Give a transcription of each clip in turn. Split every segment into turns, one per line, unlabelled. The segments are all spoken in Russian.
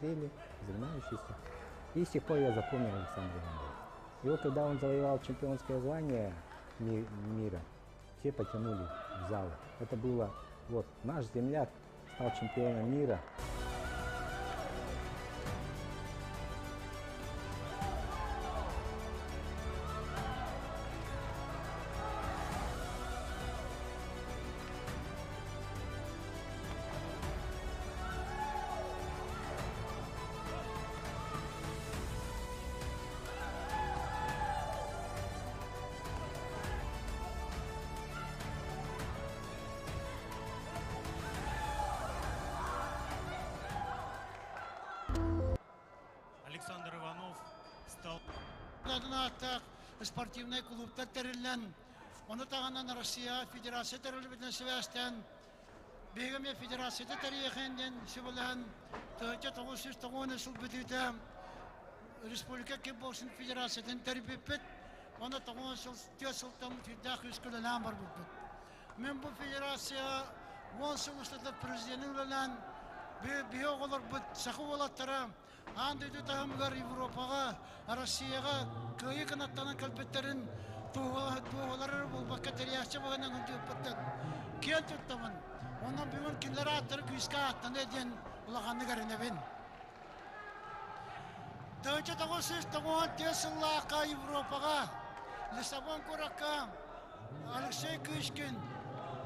смотрели, занимающиеся. И с тех пор я запомнил Александра Иванова. И когда он завоевал чемпионское звание мира, все потянули в зал. Это было, вот, наш земляк стал чемпионом мира.
Александр Иванов стал...
Спортивный клуб терилен, оны тағанан Россия Федерация терилбетен свястен, бегеме Федерация тарихенден сибулан, 1990 жыл бітуді Республика Кипбоксинг Федерациятын тербепет, оны 90 жылдан фидах үскілінен бар бұлбет. Мен бұл федерация 10 жыл ұстатып президенtin білен бей оғылар бұд сақы олаттары, андайды тағымғар Европаға, Россияға көйі қанаттанын кәлбеттерін туғалары бұл баққа тәрияқшы бағынан үндеп біттін. Кен тұттымын, оның бүгін кілер аттыры күйіске аттан еден ұлағанды кәрінебін. 1990 жыллаққа Европаға, Лиссабон құраққа Алексей Кышкин,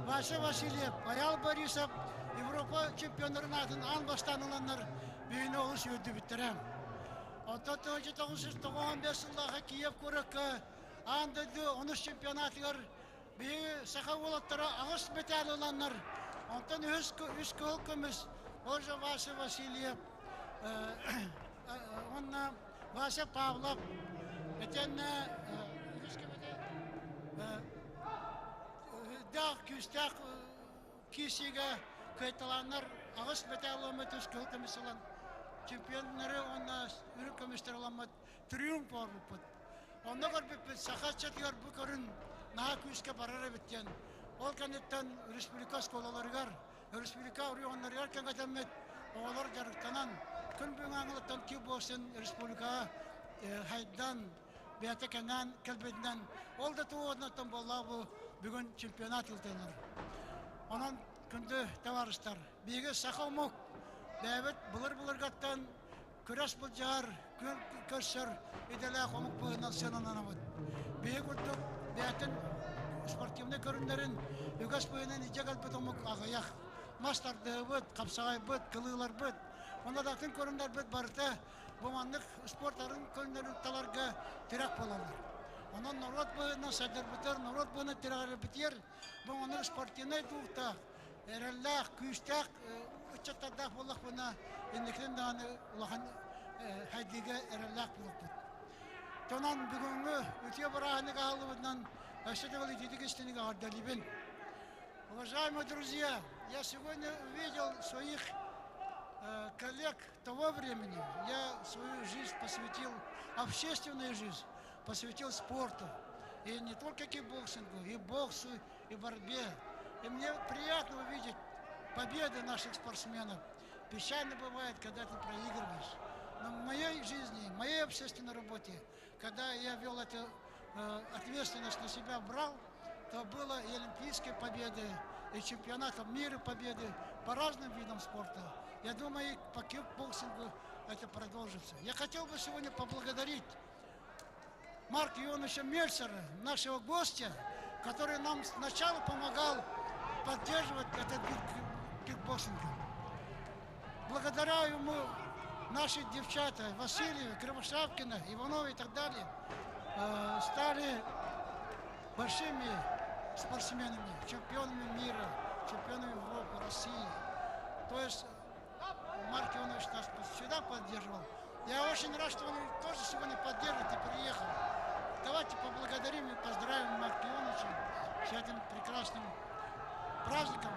Вася Васильев, Аял Борисов, Европа чемпионларын атын анбастан ұланлар бейін оғыз өйді біттірем. 1995 жылдағы Киев көріккі андайды 13 чемпионатығыр бейі сақа олаттары ағыз бетәлі ұланлар. Онтан үз көл көміз Ольжа Вася Васильев, онна Вася Павлов, бетенне дақ күстәқ кесеге көйталанар ағыз бетәлі өмет үз көл көміз ұлан. Чемпионлары онна үрі көмістер оламат триумф орып бұд. Онна көрбіп бұд сақат чатығар бұл көрін наға күске барары біттен. Ол кәнеттен республика сколаларығар, республика орионларығар кәнгатамет оғалар жарықтанан күн бүгін аңылыттан ки болсын республика хайдан, бәті кәнен, кәлбетінен. Ол да туғыднаттан болла бұл бүгін чемпионат үлтенлер. Онан күнді товарыстар. Бегі сақал мұқ. Бәбіт бұлыр-бұлырғаттан күрәс бұл жар, көрсір, еделі қомық бұғынан сенанан абыд. Бейік ұлттық бәтін спортивны көріндерін үгас бұғынан ижек әлбіт омық ағаяқ. Мастарды бұд, қапсағай бұд, қылығылар бұд. Онадақтың көріндер бұд барыта бұмандық спорттарын көріндерін таларға тирак болалар. Онан нұрот бұғынан сәдір бұтыр, нұрот бұғынан тирағары бітер, бұмандық спортивны туғта әрәлләқ, күйістәқ, үтчаттардақ болақ бұна ендекден дағаны ұлақан хайдеге әрәлләқ болық бұд. Тонан бүгінгі өте барағаны қағылы бұдынан әшетіғылы дедік істенігі ардалибен. Уважаемые друзья, я сегодня увидел своих коллег того времени. Я свою жизнь посвятил, общественную жизнь посвятил спорту. И не только кикбоксингу, и боксу, и борьбе. И мне приятно увидеть победы наших спортсменов. Печально бывает, когда ты проигрываешь. Но в моей жизни, в моей общественной работе, когда я вел эту ответственность на себя, брал, то было и олимпийские победы, и чемпионатов мира победы по разным видам спорта. Я думаю, и по кикбоксингу это продолжится. Я хотел бы сегодня поблагодарить Марка Ионовича Мельцера, нашего гостя, который нам сначала помогал поддерживать этот вид кикбоксинга. Благодаря ему наши девчата Васильева, Кривошапкина, Иванова и так далее стали большими спортсменами, чемпионами мира, чемпионами Европы, России. То есть Марк Ионович нас всегда поддерживал. Я очень рад, что он тоже сегодня поддерживает и приехал. Давайте поблагодарим и поздравим Марка Ионовича с этим прекрасным праздником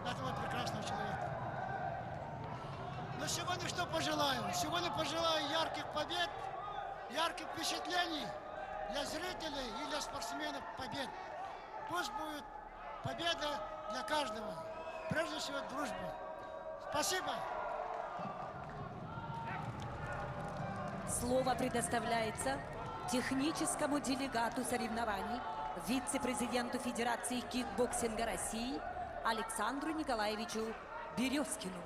этого прекрасного человека. Но сегодня что пожелаю? Сегодня пожелаю ярких побед, ярких впечатлений для зрителей и для спортсменов побед. Пусть будет победа для каждого. Прежде всего дружба. Спасибо.
Слово предоставляется техническому делегату соревнований, вице-президенту Федерации кикбоксинга России Александру Николаевичу Березкину.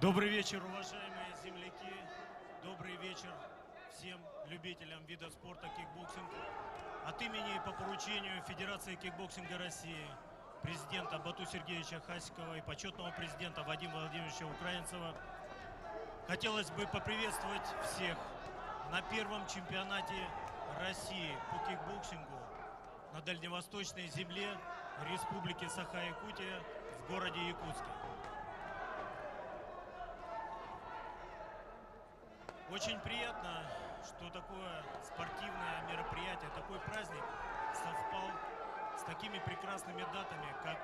Добрый вечер, уважаемые земляки. Добрый вечер всем любителям вида спорта кикбоксинг. От имени и по поручению Федерации кикбоксинга России, президента Бату Сергеевича Хасикова и почетного президента Вадима Владимировича Украинцева хотелось бы поприветствовать всех на первом чемпионате России по кикбоксингу на дальневосточной земле Республики Саха-Якутия в городе Якутске. Очень приятно, что такое спортивное мероприятие, такой праздник совпал с такими прекрасными датами, как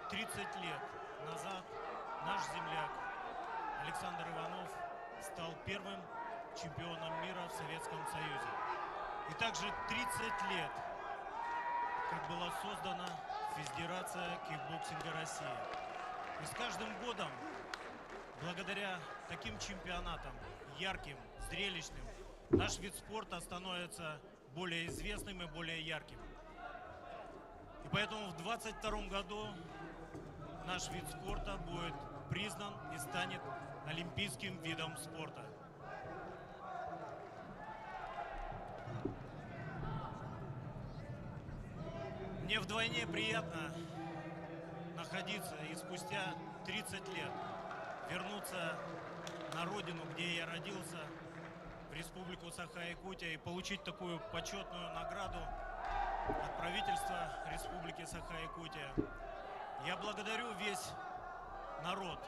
30 лет назад наш земляк Александр Иванов стал первым чемпионом мира в Советском Союзе. И также 30 лет, как была создана Федерация кикбоксинга России. И с каждым годом, благодаря таким чемпионатам, ярким, зрелищным, наш вид спорта становится более известным и более ярким. И поэтому в 2022 году наш вид спорта будет признан и станет олимпийским видом спорта. Мне вдвойне приятно находиться и спустя 30 лет вернуться на родину, где я родился, в Республику Саха-Якутия, и получить такую почетную награду от правительства Республики Саха-Якутия. Я благодарю весь народ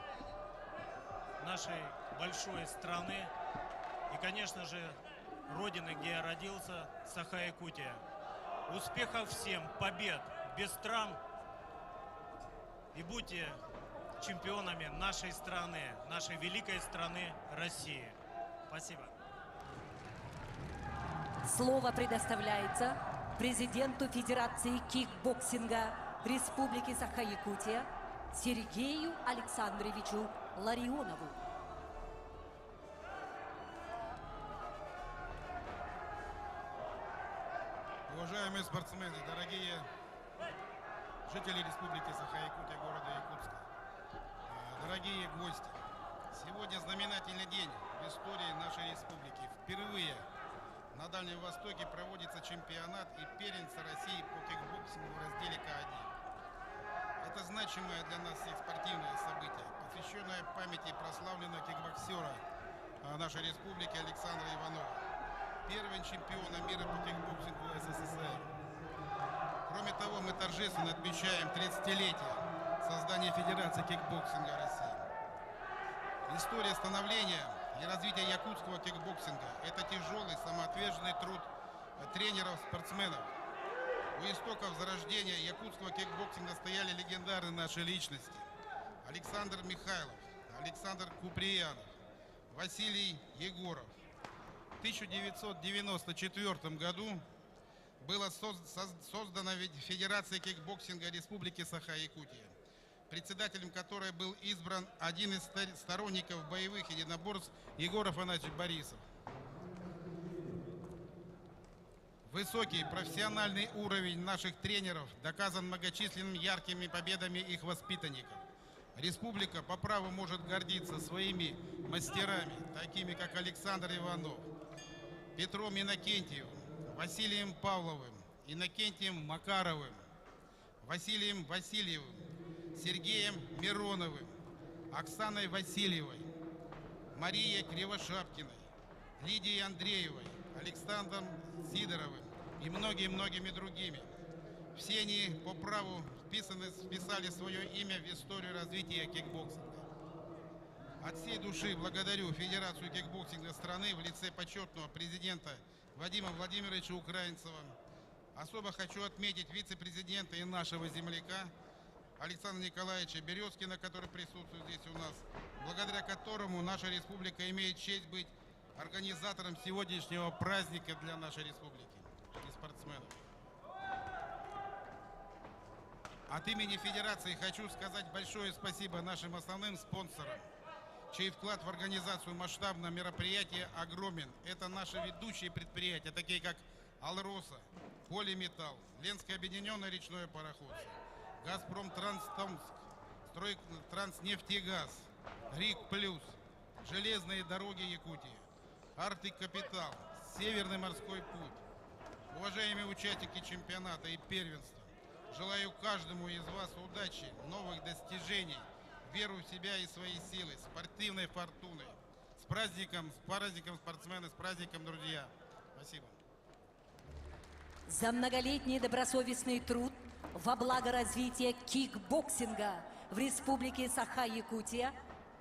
нашей большой страны и, конечно же, родины, где я родился, Саха-Якутия. Успехов всем, побед, без травм, и будьте чемпионами нашей страны, нашей великой страны России. Спасибо.
Слово предоставляется президенту Федерации кикбоксинга Республики Саха-Якутия Сергею Александровичу Ларионову.
Уважаемые спортсмены, дорогие жители Республики Саха-Якутия, города Якутска, дорогие гости, сегодня знаменательный день в истории нашей республики. Впервые на Дальнем Востоке проводится чемпионат и первенство России по кикбоксингу в разделе К1. Это значимое для нас всех спортивное событие, посвященное памяти прославленного кикбоксера нашей республики Александра Иванова, первого чемпиона мира по кикбоксингу СССР. Кроме того, мы торжественно отмечаем 30-летие создания Федерации кикбоксинга России. История становления и развития якутского кикбоксинга – это тяжелый, самоотверженный труд тренеров, спортсменов. У истоков зарождения якутского кикбоксинга стояли легендарные наши личности: Александр Михайлов, Александр Куприянов, Василий Егоров. В 1994 году была создана Федерация кикбоксинга Республики Саха-Якутия, председателем которой был избран один из сторонников боевых единоборств Егор Афанасьевич Борисов. Высокий профессиональный уровень наших тренеров доказан многочисленными яркими победами их воспитанников. Республика по праву может гордиться своими мастерами, такими как Александр Иванов, Петром Иннокентьевым, Василием Павловым, Иннокентием Макаровым, Василием Васильевым, Сергеем Мироновым, Оксаной Васильевой, Марией Кривошапкиной, Лидией Андреевой, Александром Сидоровым и многими-многими другими. Все они по праву вписали свое имя в историю развития кикбоксинга. От всей души благодарю Федерацию кикбоксинга страны в лице почетного президента Вадима Владимировича Украинцева. Особо хочу отметить вице-президента и нашего земляка Александра Николаевича Березкина, который присутствует здесь у нас, благодаря которому наша республика имеет честь быть организатором сегодняшнего праздника для нашей республики и спортсменов. От имени Федерации хочу сказать большое спасибо нашим основным спонсорам, чей вклад в организацию масштабного мероприятия огромен. Это наши ведущие предприятия, такие как Алроса, Полиметалл, Ленское объединенное речное пароходство, Газпром Транстомск, Транснефтегаз, РИК Плюс, Железные дороги Якутии, Арктик Капитал, Северный морской путь. Уважаемые участники чемпионата и первенства, желаю каждому из вас удачи, новых достижений, веру в себя и свои силы, спортивной фортуны. С праздником спортсмены, с праздником, друзья. Спасибо.
За многолетний добросовестный труд во благо развития кикбоксинга в Республике Саха-Якутия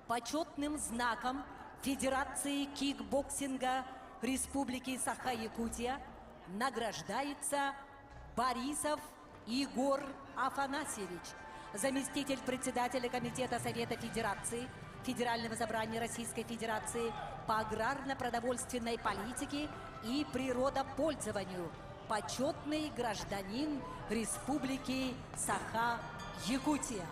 почетным знаком Федерации кикбоксинга Республики Саха-Якутия награждается Борисов Егор Афанасьевич, заместитель председателя Комитета Совета Федерации Федерального собрания Российской Федерации по аграрно-продовольственной политике и природопользованию, почетный гражданин Республики Саха-Якутия.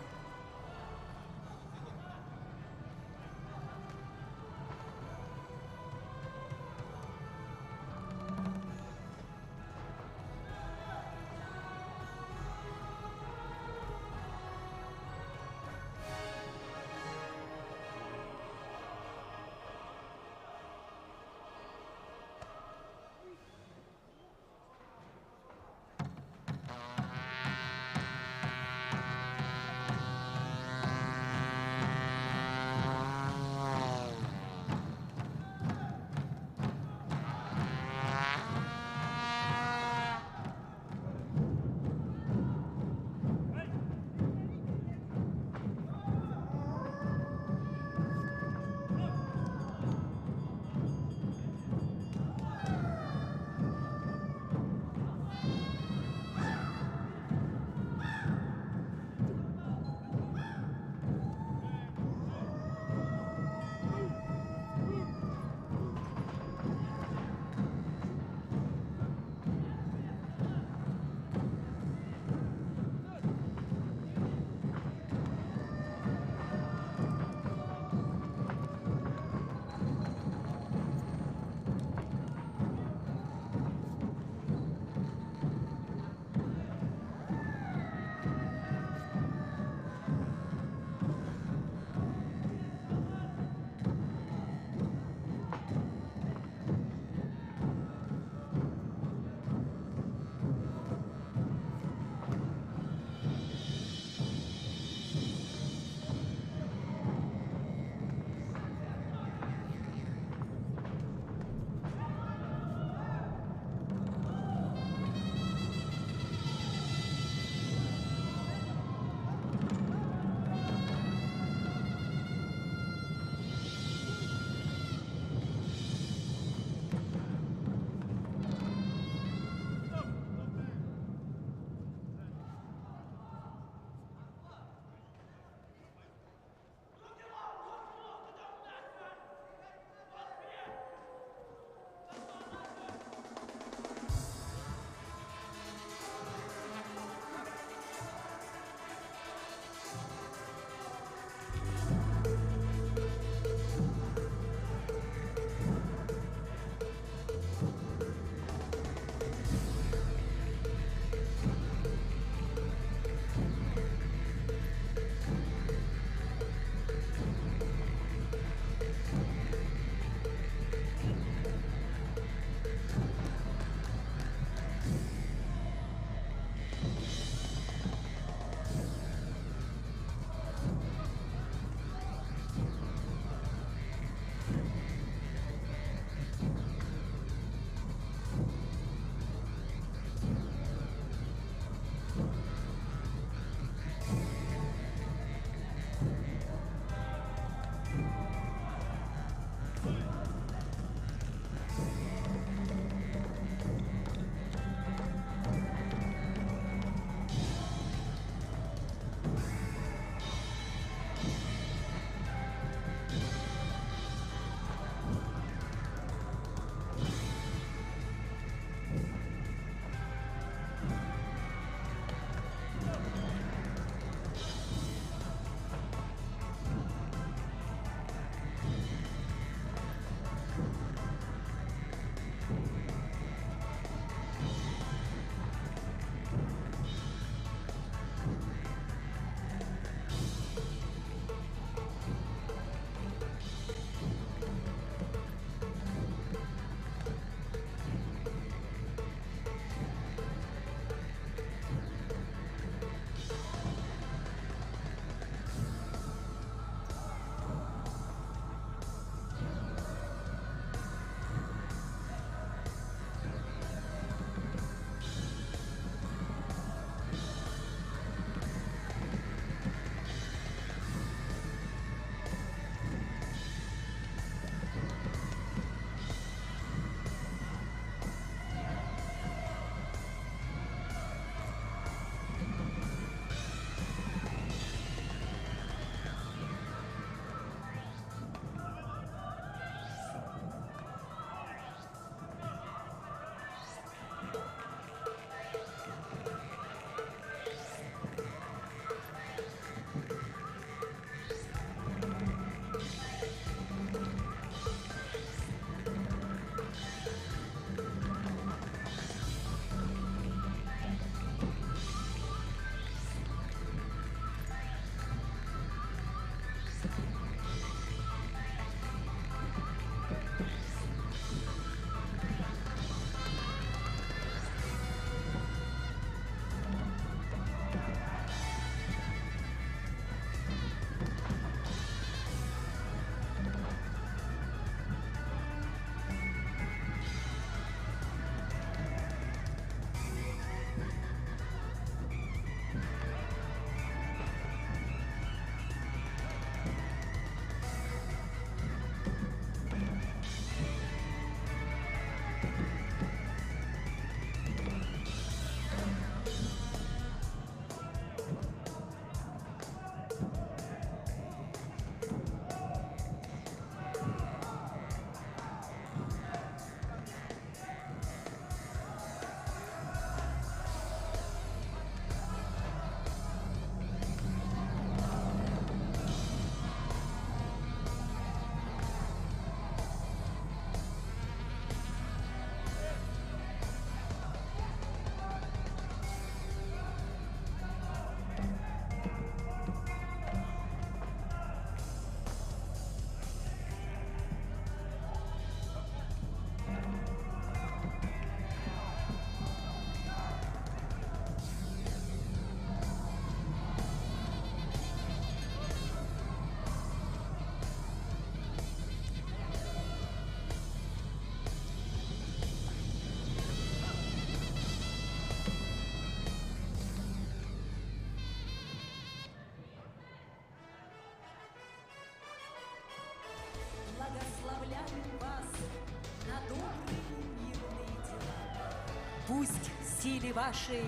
силе вашей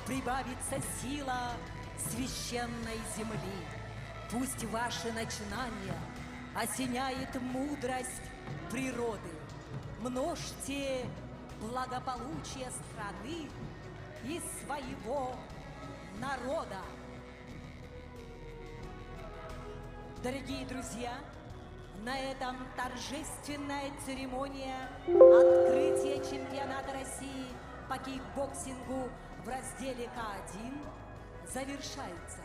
прибавится сила священной земли. Пусть ваши начинания осеняет мудрость природы. Множьте благополучие страны и своего народа. Дорогие друзья, на этом торжественная церемония открытия чемпионата России по кикбоксингу в разделе К1 завершается.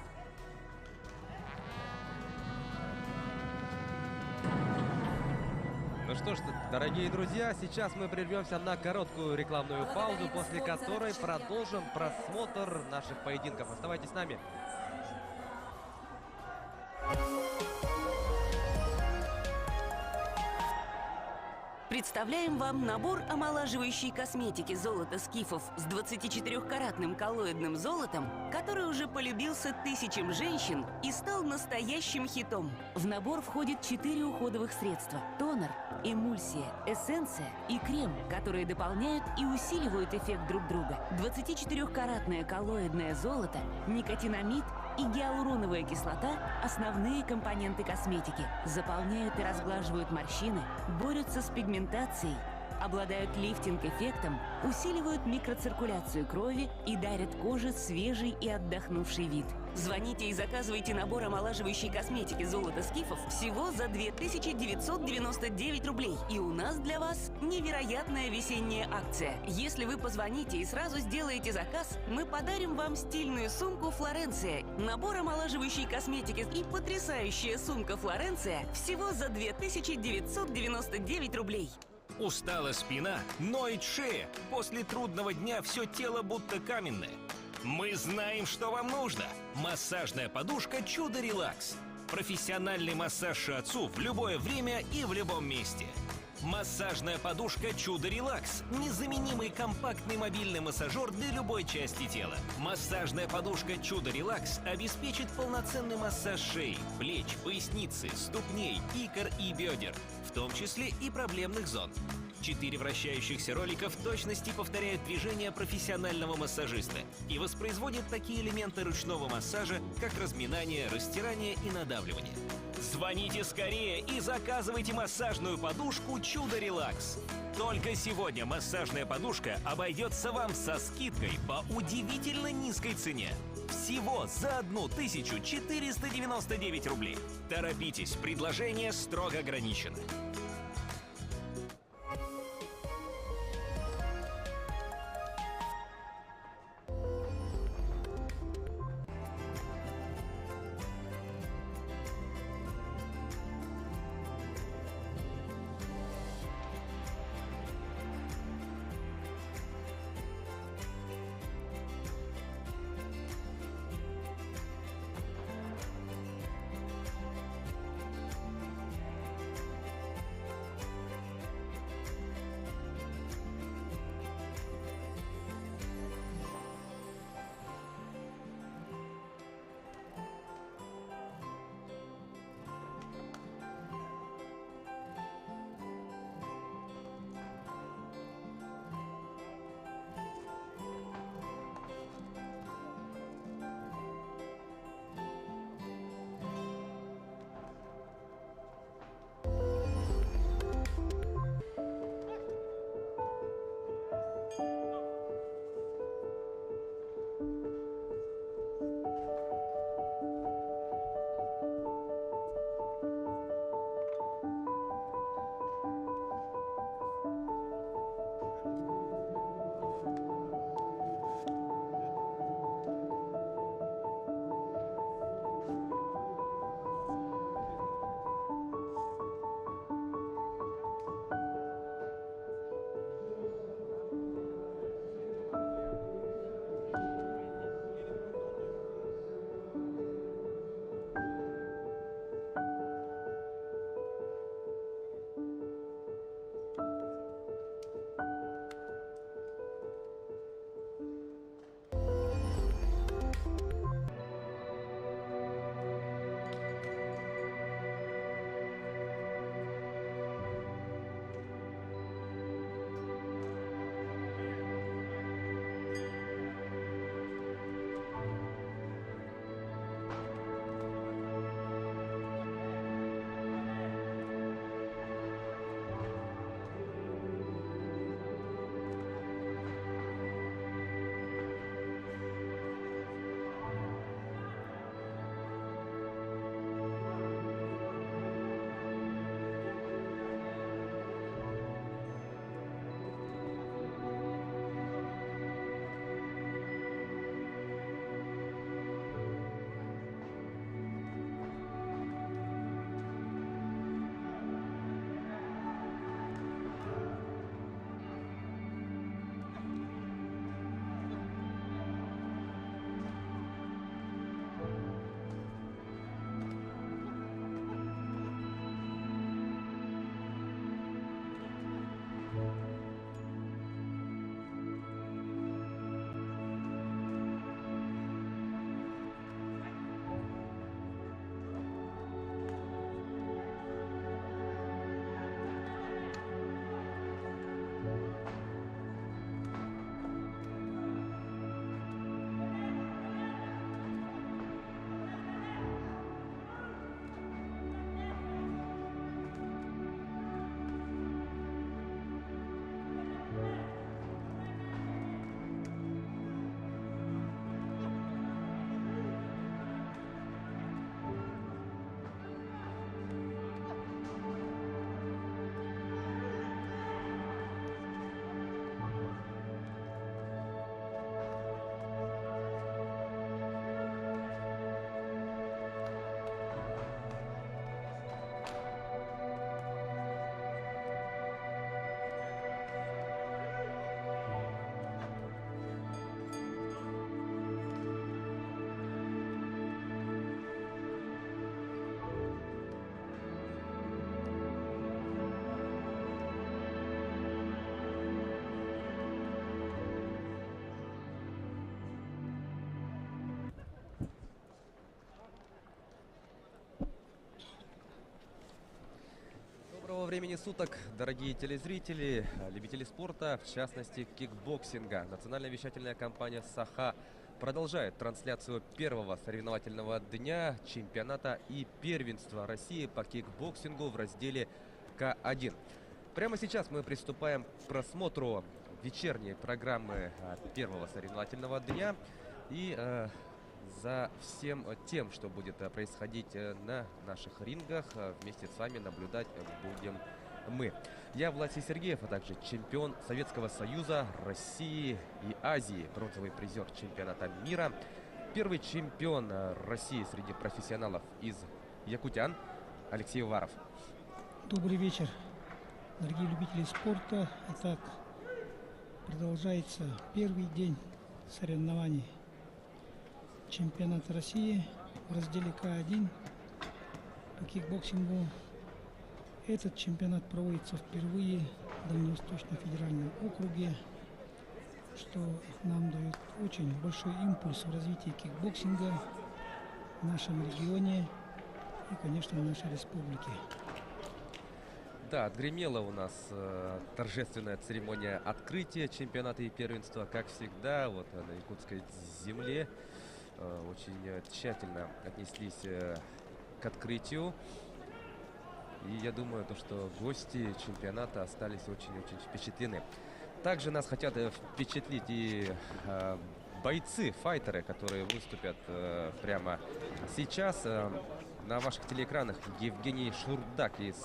Ну что ж, дорогие друзья, сейчас мы прервемся на короткую рекламную паузу, после которой продолжим просмотр наших поединков. Оставайтесь с нами.
Представляем вам набор омолаживающей косметики золота скифов с 24-каратным коллоидным золотом, который уже полюбился тысячам женщин и стал настоящим хитом. В набор входит 4 уходовых средства: тонер, эмульсия, эссенция и крем, которые дополняют и усиливают эффект друг друга. 24-каратное коллоидное золото, никотинамид и гиалуроновая кислота – основные компоненты косметики. Заполняют и разглаживают морщины, борются с пигментацией, обладают лифтинг-эффектом, усиливают микроциркуляцию крови и дарят коже свежий и отдохнувший вид. Звоните и заказывайте набор омолаживающей косметики золота скифов всего за 2999 рублей. И у нас для вас невероятная весенняя акция. Если вы позвоните и сразу сделаете заказ, мы подарим вам стильную сумку «Флоренция», набор омолаживающей косметики и потрясающая сумка «Флоренция» всего за 2999 рублей.
Устала спина, ноет шея. После трудного дня все тело будто каменное. Мы знаем, что вам нужно. Массажная подушка «Чудо Релакс». Профессиональный массаж шиатсу в любое время и в любом месте. Массажная подушка «Чудо Релакс» – незаменимый компактный мобильный массажер для любой части тела. Массажная подушка «Чудо Релакс» обеспечит полноценный массаж шеи, плеч, поясницы, ступней, икр и бедер, в том числе и проблемных зон. 4 вращающихся ролика в точности повторяют движения профессионального массажиста и воспроизводят такие элементы ручного массажа, как разминание, растирание и надавливание. Звоните скорее и заказывайте массажную подушку «Чудо Релакс». Только сегодня массажная подушка обойдется вам со скидкой по удивительно низкой цене. Всего за 1499 рублей. Торопитесь, предложение строго ограничено.
времени суток, дорогие телезрители, любители спорта, в частности кикбоксинга. Национальная вещательная компания «Саха» продолжает трансляцию первого соревновательного дня чемпионата и первенства России по кикбоксингу в разделе К1. Прямо сейчас мы приступаем к просмотру вечерней программы первого соревновательного дня. И за всем тем, что будет происходить на наших рингах, вместе с вами наблюдать будем мы. Я Власий Сергеев, а также чемпион Советского Союза, России и Азии, бронзовый призер чемпионата мира, первый чемпион России среди профессионалов из якутян Алексей Уваров.
Добрый вечер, дорогие любители спорта. Итак, продолжается первый день соревнований чемпионата России в разделе К1 по кикбоксингу. Этот чемпионат проводится впервые в Дальневосточном федеральном округе, что нам дает очень большой импульс в развитии кикбоксинга в нашем регионе и, конечно, в нашей республике.
Да, отгремела у нас торжественная церемония открытия чемпионата и первенства, как всегда, вот на якутской земле. Очень тщательно отнеслись к открытию. И я думаю, что гости чемпионата остались очень-очень впечатлены. Также нас хотят впечатлить и бойцы, файтеры, которые выступят прямо сейчас. На ваших телеэкранах Евгений Шурдак из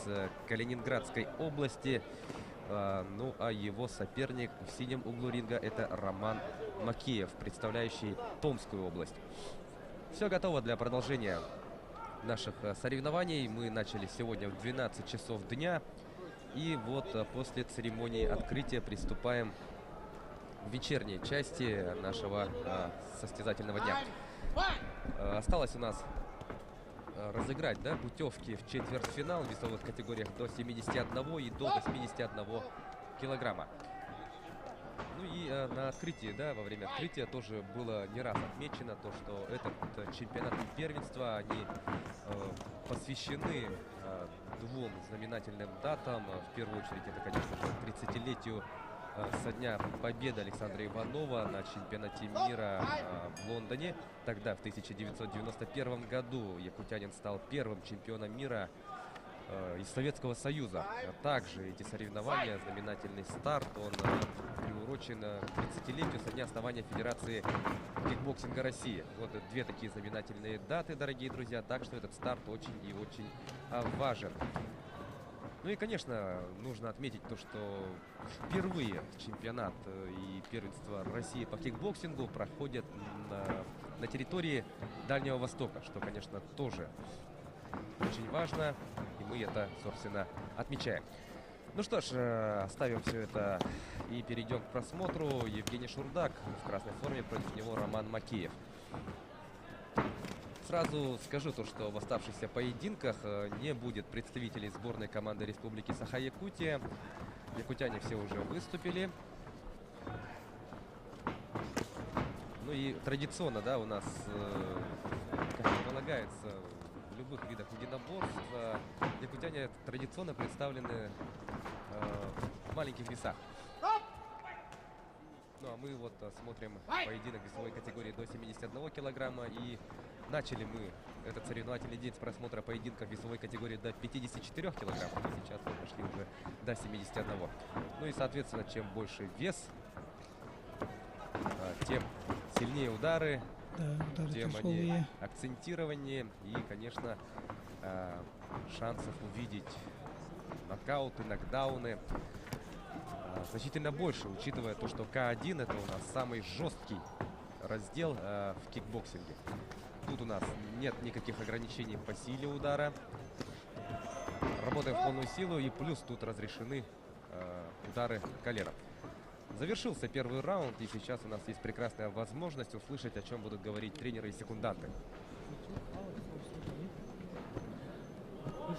Калининградской области. Ну а его соперник в синем углу ринга — это Роман Макеев, представляющий Томскую область. Все готово для продолжения наших соревнований. Мы начали сегодня в 12 часов дня. И вот после церемонии открытия приступаем к вечерней части нашего состязательного дня. Осталось у нас разыграть, да, путевки в четвертьфинал в весовых категориях до 71 и до 81 килограмма. Ну и на открытии, да, во время открытия тоже было не раз отмечено то, что этот чемпионат и первенство, они посвящены двум знаменательным датам. В первую очередь это, конечно же, 30-летию со дня победы Александра Иванова на чемпионате мира в Лондоне. Тогда, в 1991 году, якутянин стал первым чемпионом мира из Советского Союза. Также эти соревнования, знаменательный старт, он приурочен к 30-летию со дня основания Федерации кикбоксинга России. Вот две такие знаменательные даты, дорогие друзья, так что этот старт очень и очень важен. Ну и, конечно, нужно отметить то, что впервые чемпионат и первенство России по кикбоксингу проходят на территории Дальнего Востока, что, конечно, тоже очень важно, и мы это, собственно, отмечаем. Ну что ж, оставим все это и перейдем к просмотру. Евгений Шурдак в красной форме, против него Роман Макеев. Сразу скажу то, что в оставшихся поединках не будет представителей сборной команды Республики Саха-Якутия. Якутяне все уже выступили. Ну и традиционно, да, у нас, как и полагается, в любых видах единоборств якутяне традиционно представлены в маленьких весах. Ну а мы вот смотрим поединок весовой категории до 71 килограмма. И начали мы этот соревновательный день с просмотра поединка в весовой категории до 54 килограмм. И сейчас мы пошли уже до 71. Ну и, соответственно, чем больше вес, тем сильнее удары,
да,
тем они акцентированнее. И, конечно, шансов увидеть нокауты, нокдауны значительно больше, учитывая то, что К1 это у нас самый жесткий раздел в кикбоксинге. Тут у нас нет никаких ограничений по силе удара. Работаем в полную силу, и плюс тут разрешены удары коленом. Завершился первый раунд, и сейчас у нас есть прекрасная возможность услышать, о чем будут говорить тренеры и секунданты.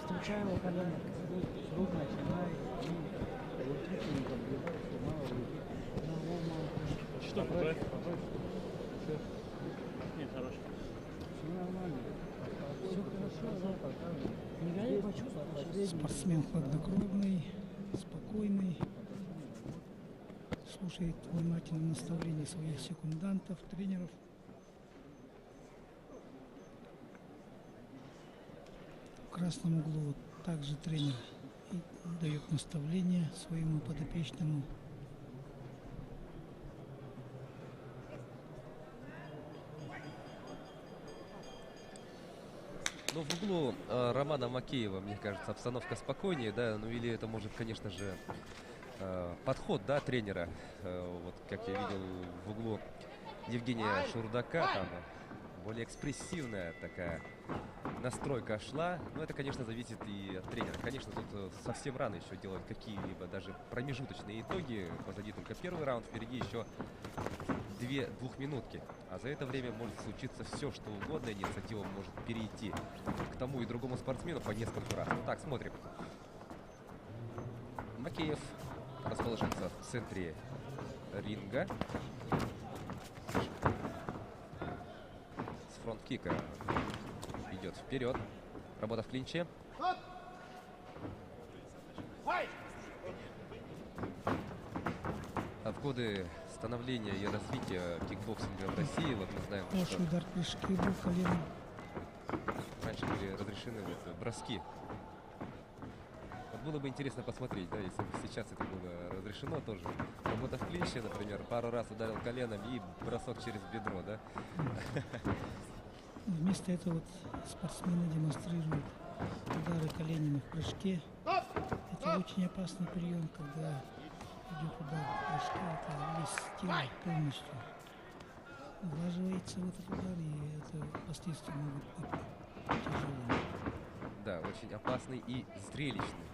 Встречаем колено, рук начинает, что, побольше? Нет, хорошо. Все нормально. Все хорошо, не горит?
Спортсмен хладнокровный, спокойный, слушает внимательно наставления своих секундантов, тренеров. В красном углу вот также тренер и дает наставления своему подопечному.
Ну, в углу Романа Макеева, мне кажется, обстановка спокойнее, да, ну или это может, конечно же, подход, да, тренера. Вот как я видел в углу Евгения Шурдака, там более экспрессивная такая настройка шла. Но это, конечно, зависит и от тренера. Конечно, тут совсем рано еще делать какие-либо даже промежуточные итоги. Позади только первый раунд, впереди еще две двухминутки. А за это время может случиться все, что угодно. Инициатива может перейти к тому и другому спортсмену по несколько раз. Ну так, смотрим. Макеев расположился в центре ринга. С фронт-кика идет вперед. Работа в клинче. А в годы становления и развития кикбоксинга в России, вот мы знаем,
Хороший
что
удар прыжки был коленом.
раньше были разрешены вот броски. Вот было бы интересно посмотреть, да, если бы сейчас это было разрешено тоже. Работа в клинче, например, пару раз ударил коленом и бросок через бедро, да.
Вместо этого вот спортсмены демонстрируют удары коленями в прыжке. Это очень опасный прием, когда идет удар в прыжке. Это весь тело полностью влаживается в этот удар, и это последствия могут быть тяжелыми.
Да, очень опасный и зрелищный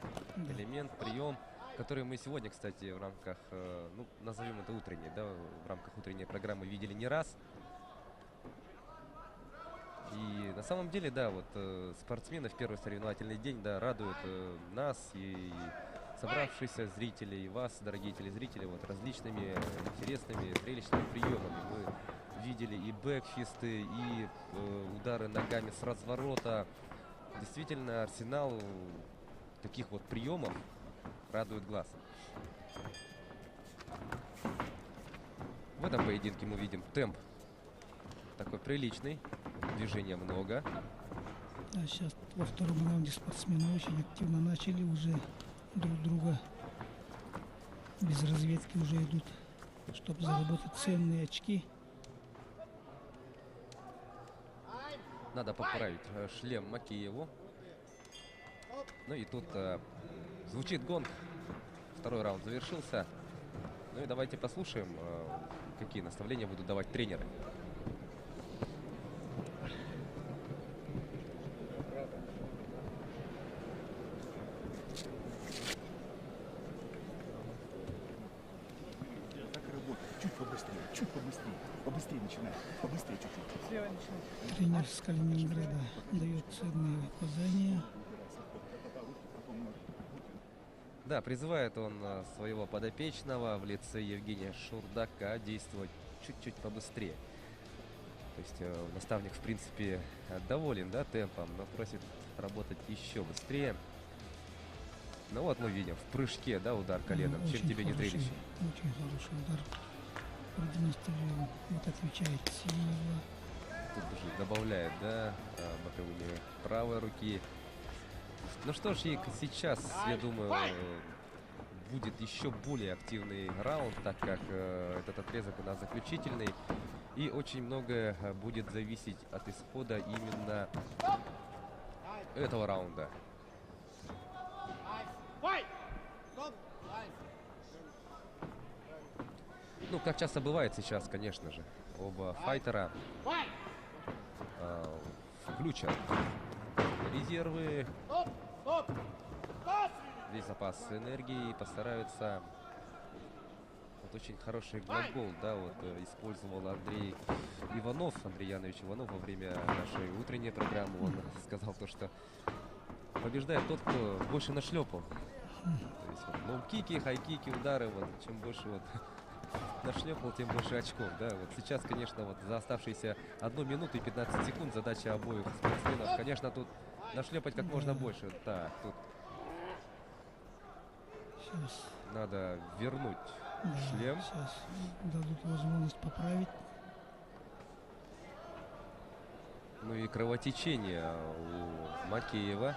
элемент, прием, который мы сегодня, кстати, в рамках, ну, назовем это утренней, да, в рамках утренней программы видели не раз. И на самом деле, да, вот спортсмены в первый соревновательный день, да, радуют нас и собравшихся зрителей, и вас, дорогие телезрители, вот различными интересными зрелищными приемами. Мы видели и бэкфисты, и удары ногами с разворота. Действительно, арсенал таких вот приемов радует глаз. В этом поединке мы видим темп такой приличный, движения много.
А сейчас во втором раунде спортсмены очень активно начали уже друг друга без разведки уже идут, чтобы заработать ценные очки.
Надо поправить шлем Макееву. Ну и тут звучит гонг. Второй раунд завершился. Ну и давайте послушаем, какие наставления будут давать тренеры.
Чуть побыстрее. Побыстрее начинай. Побыстрее чуть-чуть.
Тренер с Калининграда дает ценные указания.
Да, призывает он своего подопечного в лице Евгения Шурдака действовать чуть-чуть побыстрее. То есть наставник, в принципе, доволен, да, темпом, но просит работать еще быстрее. Ну вот мы видим в прыжке, да, удар коленом. Чем
Очень
тебе не
хороший,
зрелище?
очень хороший удар. Продемонстрировал. Вот отвечает сильно.
Тут уже добавляет, да, боковыми правой руки. Ну что ж, и сейчас, я думаю, будет еще более активный раунд, так как этот отрезок у нас заключительный. И очень многое будет зависеть от исхода именно этого раунда. Ну, как часто бывает сейчас, конечно же, оба файтера включат резервы, весь запас энергии, и постараются. Вот очень хороший глагол, да, вот использовал Андрей Иванов, Андрей Янович Иванов во время нашей утренней программы. Он сказал то, что побеждает тот, кто больше нашлепал. То есть вот, лоу-кики, хай-кики, удары, вот чем больше вот нашлепал, тем больше очков, да. Вот сейчас, конечно, вот за оставшиеся 1 минуту и 15 секунд задача обоих спортсменов, конечно, тут нашлепать как можно больше. Так, тут
Сейчас,
надо вернуть
да,
шлем.
сейчас дадут возможность поправить.
Ну и кровотечение у Макеева.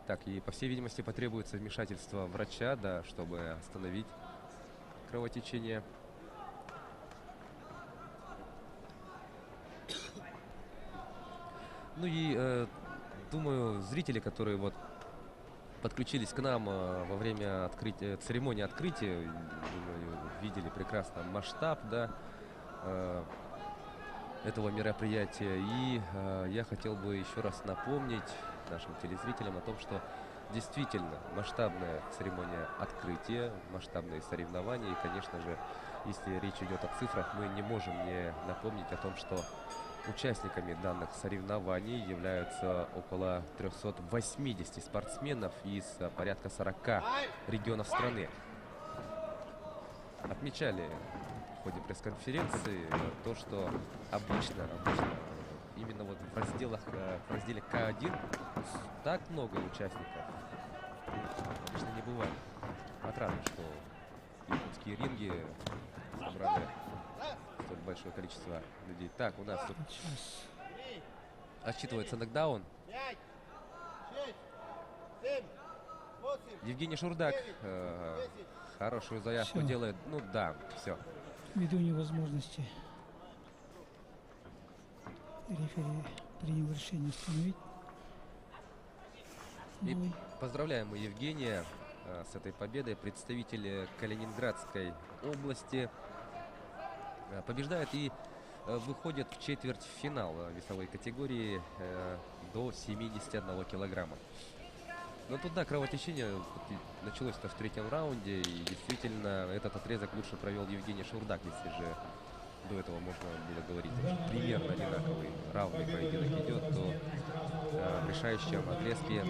Так, и по всей видимости потребуется вмешательство врача, да, чтобы остановить кровотечение. Ну и думаю, зрители, которые вот подключились к нам во время церемонии открытия, думаю, видели прекрасно масштаб, да, этого мероприятия. И я хотел бы еще раз напомнить нашим телезрителям о том, что действительно масштабная церемония открытия, масштабные соревнования. И, конечно же, если речь идет о цифрах, мы не можем не напомнить о том, что участниками данных соревнований являются около 380 спортсменов из порядка 40 регионов страны. Отмечали в ходе пресс-конференции то, что обычно именно вот в разделе К1 так много участников обычно не бывает. Отрадно, что якутские ринги собрали столь большое количество людей. Так, у нас тут отсчитывается нокдаун. Евгений Шурдак хорошую заявку делает. Ну да, все.
Ввиду невозможности рефери принял решение остановить.
И поздравляем мы Евгения с этой победой. Представитель Калининградской области побеждает и выходит в четвертьфинал весовой категории до 71 килограмма. Но туда кровотечение началось-то в третьем раунде, и действительно этот отрезок лучше провел Евгений Шурдак, если же до этого можно было говорить, что примерно одинаковый, равный поединок идет, то в решающем отрезке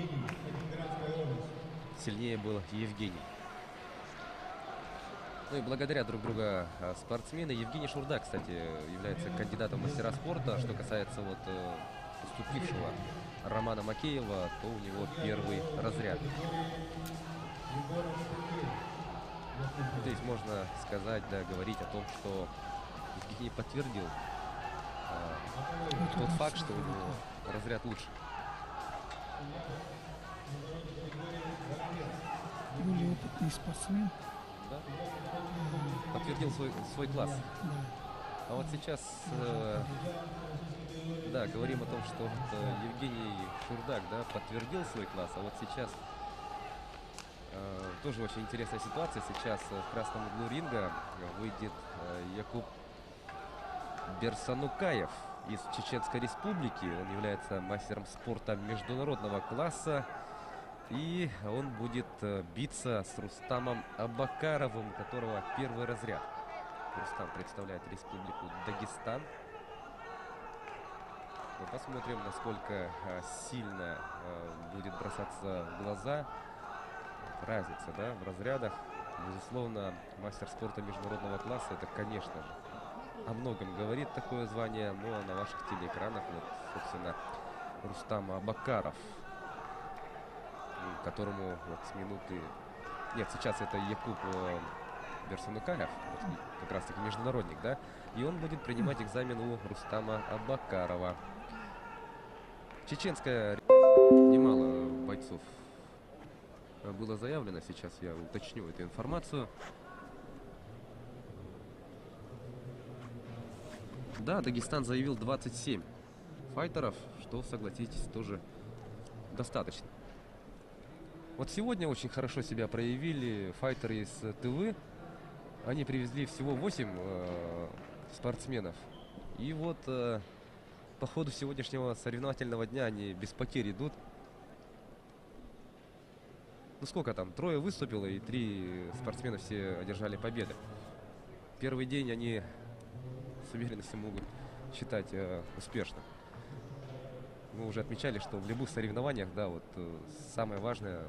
сильнее был Евгений. Ну и благодаря друг друга спортсмены. Евгений Шурдак, кстати, является кандидатом в мастера спорта. Что касается вот поступившего Романа Макеева, то у него первый разряд. Здесь можно сказать, да, говорить о том, что Евгений подтвердил тот факт, что у него разряд лучше.
Более опытный спортсмен.
Да? Подтвердил свой класс.
Да.
А вот сейчас, да, говорим о том, что вот, Евгений Шурдак, да, подтвердил свой класс, а вот сейчас тоже очень интересная ситуация. Сейчас в красном углу ринга выйдет Якуб Берсанукаев из Чеченской Республики. Он является мастером спорта международного класса. И он будет биться с Рустамом Абакаровым, у которого первый разряд. Рустам представляет Республику Дагестан. Мы посмотрим, насколько сильно будет бросаться в глаза разница, да, в разрядах. Безусловно, мастер спорта международного класса, это, конечно же, о многом говорит такое звание. Ну а на ваших телеэкранах, вот, собственно, Рустам Абакаров, которому вот с минуты... Нет, сейчас это Якуб Берсанукаев, вот, как раз таки международник, да? И он будет принимать экзамен у Рустама Абакарова. Чеченская... Немало бойцов было заявлено. Сейчас я уточню эту информацию. Да, Дагестан заявил 27 файтеров, что, согласитесь, тоже достаточно. Вот сегодня очень хорошо себя проявили файтеры из Тывы. Они привезли всего 8 спортсменов. И вот по ходу сегодняшнего соревновательного дня они без потерь идут. Ну сколько там? 3 выступило, и 3 спортсмена все одержали победы. Первый день они с уверенностью могут считать успешным. Мы уже отмечали, что в любых соревнованиях, да, вот самое важное,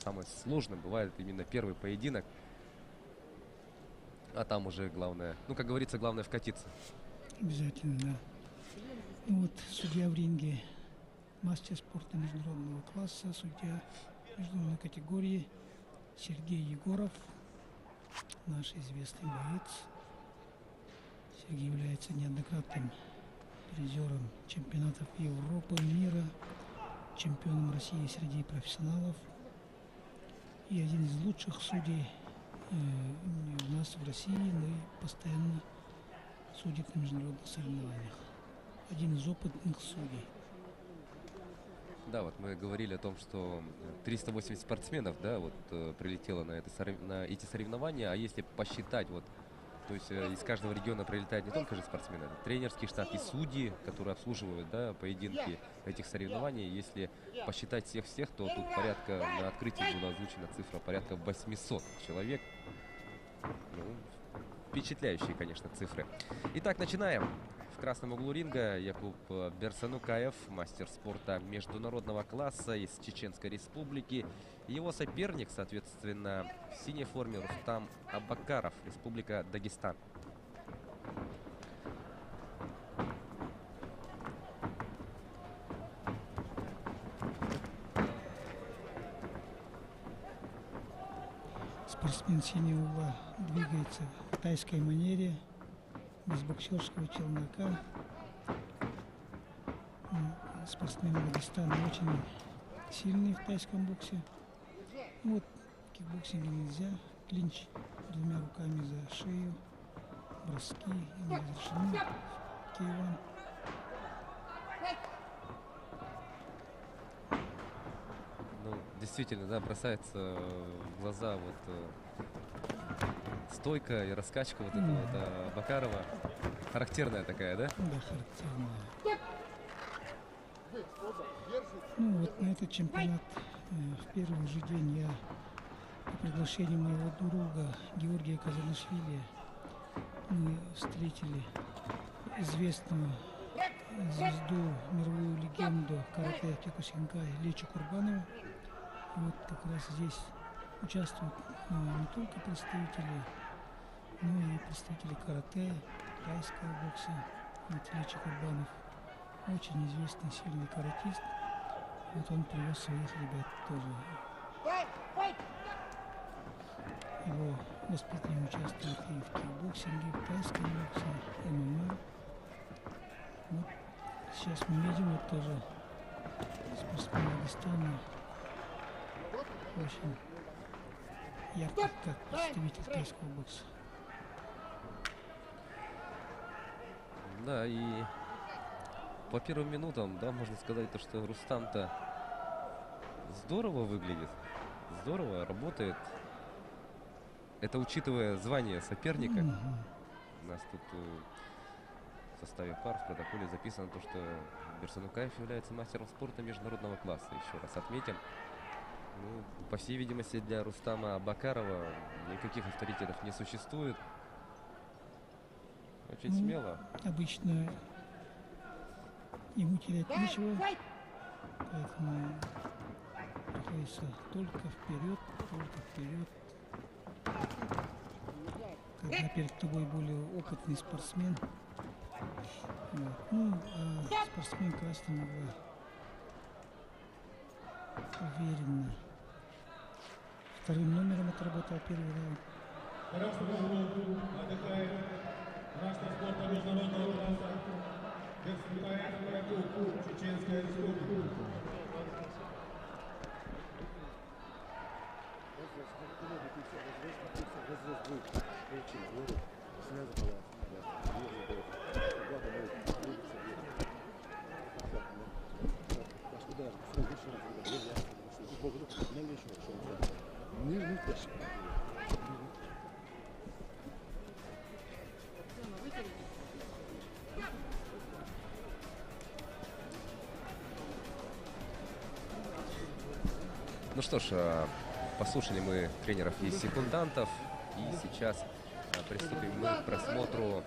самое сложное бывает именно первый поединок. А там уже главное, ну, как говорится, главное вкатиться.
Обязательно, да. Вот судья в ринге, мастер спорта международного класса, судья международной категории Сергей Егоров, наш известный боец. Сергей является неоднократным призером чемпионатов Европы, мира, чемпионом России среди профессионалов и один из лучших судей у нас в России, но и постоянно судит на международных соревнованиях. Один из опытных судей.
Да, вот мы говорили о том, что 380 спортсменов, да, вот прилетело на эти соревнования, а если посчитать, вот, то есть из каждого региона прилетают не только же спортсмены, это тренерский штат и судьи, которые обслуживают, да, поединки этих соревнований. Если посчитать всех, то тут порядка, на открытии была озвучена цифра порядка 800 человек. Ну, впечатляющие, конечно, цифры. Итак, начинаем. В красном углу ринга Якуб Берсанукаев, мастер спорта международного класса из Чеченской Республики. Его соперник, соответственно, в синей форме Рустам Абакаров, Республика Дагестан.
Спортсмен синего угла двигается в тайской манере, без боксерского челнока. Спортсмены Дагестана очень сильные в тайском боксе. Вот в кикбоксинге нельзя. Клинч двумя руками за шею, броски не разрешены. Кейван.
Ну, действительно, да, бросается в глаза вот стойка и раскачка вот этого вот Абакарова. Характерная такая, да?
Да, характерная. Ну вот на этот чемпионат в первый же день я по приглашению моего друга Георгия Казанашвили мы встретили известную звезду, мировую легенду карате Кёкусинкай Лечу Курбанова. И вот как раз здесь участвуют не только представители, но и представители карате, тайского бокса. Вот Лечу Курбанов очень известный, сильный каратист. Вот он привез своих ребят тоже. Его воспитанники участвуют и в кикбоксинге, в тайском боксе, ММА. Вот сейчас мы видим вот тоже спортсмен Дагестана. Очень ярко, как представитель тайского бокса.
Да, и по первым минутам, да, можно сказать, то, что Рустам-то здорово выглядит, здорово работает. Это учитывая звание соперника. У нас тут в составе пар в протоколе записано то, что Берсанукаев является мастером спорта международного класса. Еще раз отметим. Ну, по всей видимости, для Рустама Абакарова никаких авторитетов не существует. Очень смело.
Обычно ему терять нечего, поэтому приходится только вперед, только вперед. Когда перед тобой более опытный спортсмен. Вот. Ну, а спортсмен красного угла уверенно вторым номером отработал первый раунд.
Мастер спорта международного класса Берсанукаев Якуб, Чеченская Республика.
Ну что ж, послушали мы тренеров и секундантов. И сейчас приступим мы к просмотру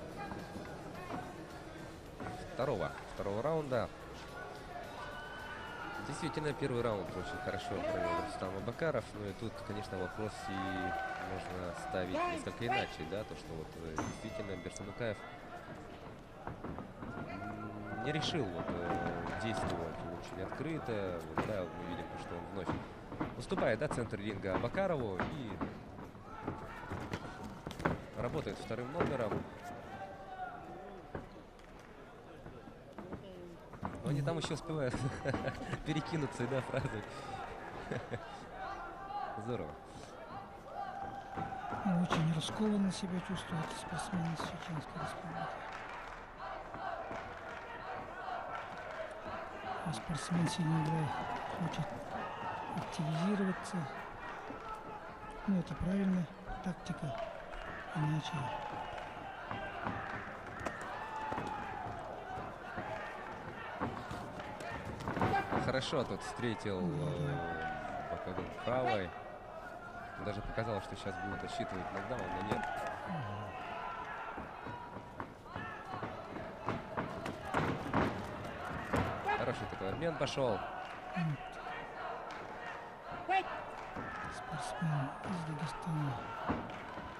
второго раунда. Действительно, первый раунд очень хорошо провел Рустам Абакаров. Ну и тут, конечно, вопрос и можно ставить несколько иначе, да, то, что вот действительно Берсанукаев не решил вот, действовать очень открыто. Вот, да, мы видим, что он вновь уступает, да, центр ринга Абакарову и работает вторым номером. Но они там еще успевают перекинуться, да, фразой. Здорово.
Очень раскованно себя чувствует спортсмен из Чеченской Республики. А спортсмен синий угла хочет активизироваться. Ну, это правильная тактика. Иначе
Хорошо тут встретил боковым правой. Даже показалось, что сейчас будут отсчитывать нокдаун, но нет. Хороший такой обмен пошел.
спортсмен из Дагестана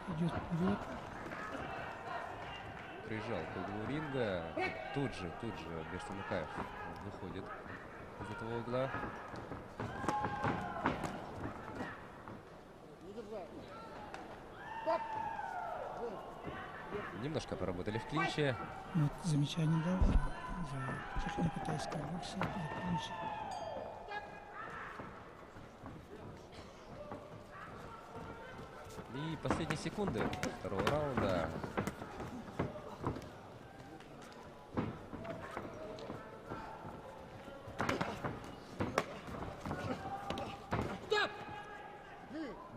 идет вперед.
Приезжал к углу ринга. Тут же Берсенукаев выходит из этого угла. Немножко поработали в клинче.
Вот замечание дал за технику тайского бокса для клинча.
И последние секунды второго раунда.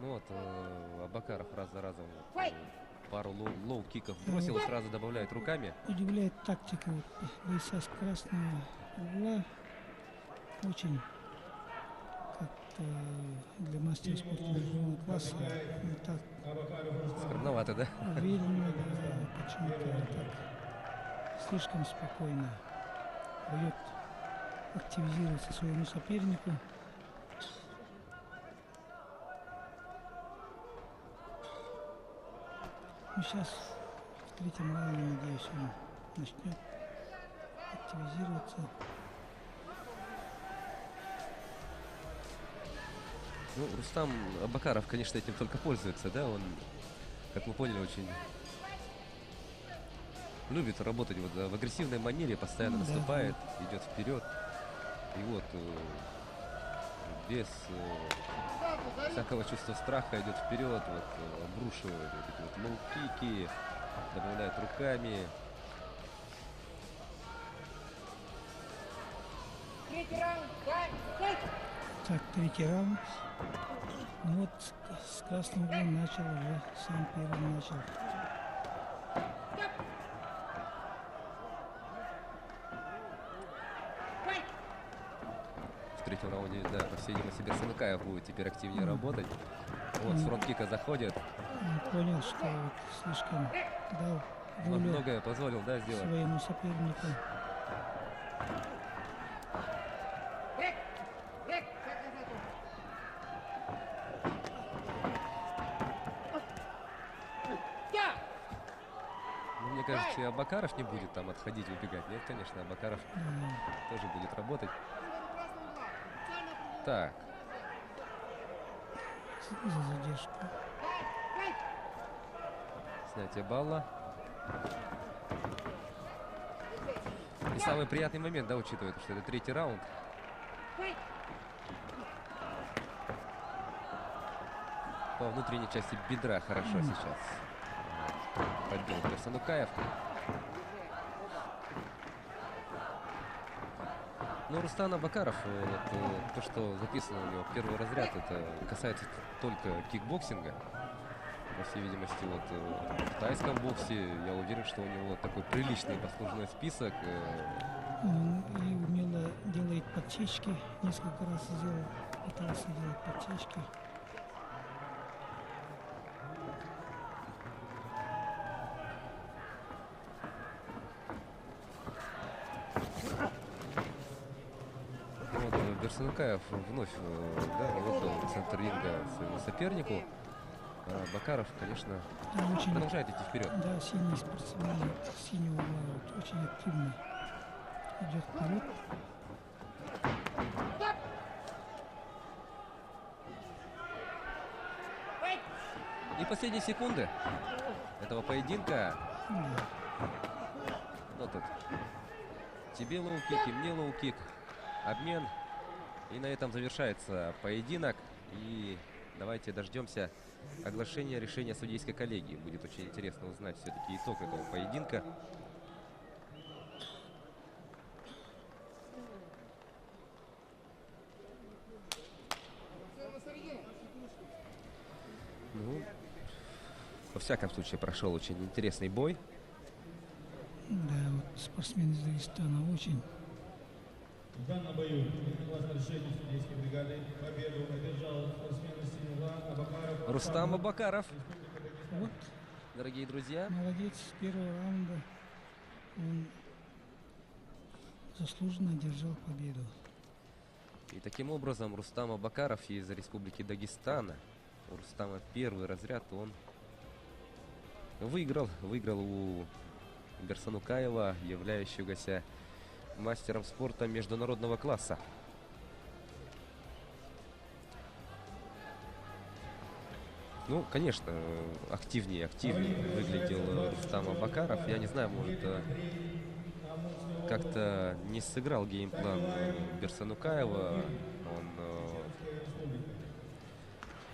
Ну вот, Абакаров раз за разом пару лоу-киков бросил и сразу добавляет руками.
Удивляет тактика бойца с красного угла. Очень как-то для мастера спорта международного класса не так
скромновато, да?
уверенно, да, почему-то так слишком спокойно дает активизироваться своему сопернику. Ну, сейчас в третьем раунде, надеюсь, он начнет активизироваться.
Ну, Рустам Абакаров, конечно, этим только пользуется, да? Он, как мы поняли, очень любит работать вот в агрессивной манере, постоянно наступает, идет вперед. И вот без всякого чувства страха идет вперед, вот, обрушивает вот эти вот лоу-кики, добавляет руками.
Так, третий раунд. Ну вот с красным углом начал уже, сам первый начал.
В третьем раунде, да, по всей видимости, Берсенукаев будет теперь активнее работать. Вот, с фронт-кика заходит.
Он понял, что вот слишком дал волю
многое позволил, да, сделать
своему сопернику.
Ну, мне кажется, и Абакаров не будет там отходить, убегать. Нет, конечно, Абакаров тоже будет работать. Так.
За задержку.
Снятие балла. И самый приятный момент, да, учитывая, что это третий раунд. По внутренней части бедра хорошо сейчас подбил Берсенукаев. Но Рустам Абакаров, вот, то, что записано у него первый разряд, это касается только кикбоксинга. По всей видимости, вот в тайском боксе, я уверен, что у него такой приличный послужной список.
Он и умело делает подсечки, несколько раз сделал, пытался делать подсечки.
Берсенукаев вновь, да, выдал центр ринга своему сопернику. А Абакаров, конечно, продолжает идти вперед.
Да, синий спортсмен, синего угла, вот, очень активно идет вперед.
И последние секунды этого поединка. Ну тут тебе лоу-кик и мне лоу-кик. Обмен. И на этом завершается поединок. И давайте дождемся оглашения решения судейской коллегии. Будет очень интересно узнать все-таки итог этого поединка. Ну, во всяком случае, прошел очень интересный бой.
Да, вот спортсмен из Дагестана очень.
В данном бою, согласно решению судейской бригады, победу одержал спортсмен из Синегла Абакаров.
Рустам Абакаров.
Вот,
дорогие друзья.
молодец, с первого раунда он заслуженно одержал победу.
И таким образом Рустам Абакаров из Республики Дагестана, у Рустама первый разряд, он выиграл у Берсанукаева, являющегося мастером спорта международного класса. Ну, конечно, активнее выглядел Рустам Абакаров. Я не знаю, может, как-то не сыграл геймплан Берсанукаева. Он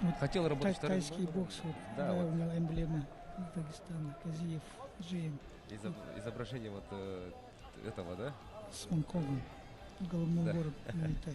Вот
хотел работать вторым.
тайский бокс, вот,
Да,
да,
вот.
у него эмблема Дагестана, Казиев, ЖМ,
Изображение вот этого, да?
с Монкогом, головной
Да.
город Муай-Тай.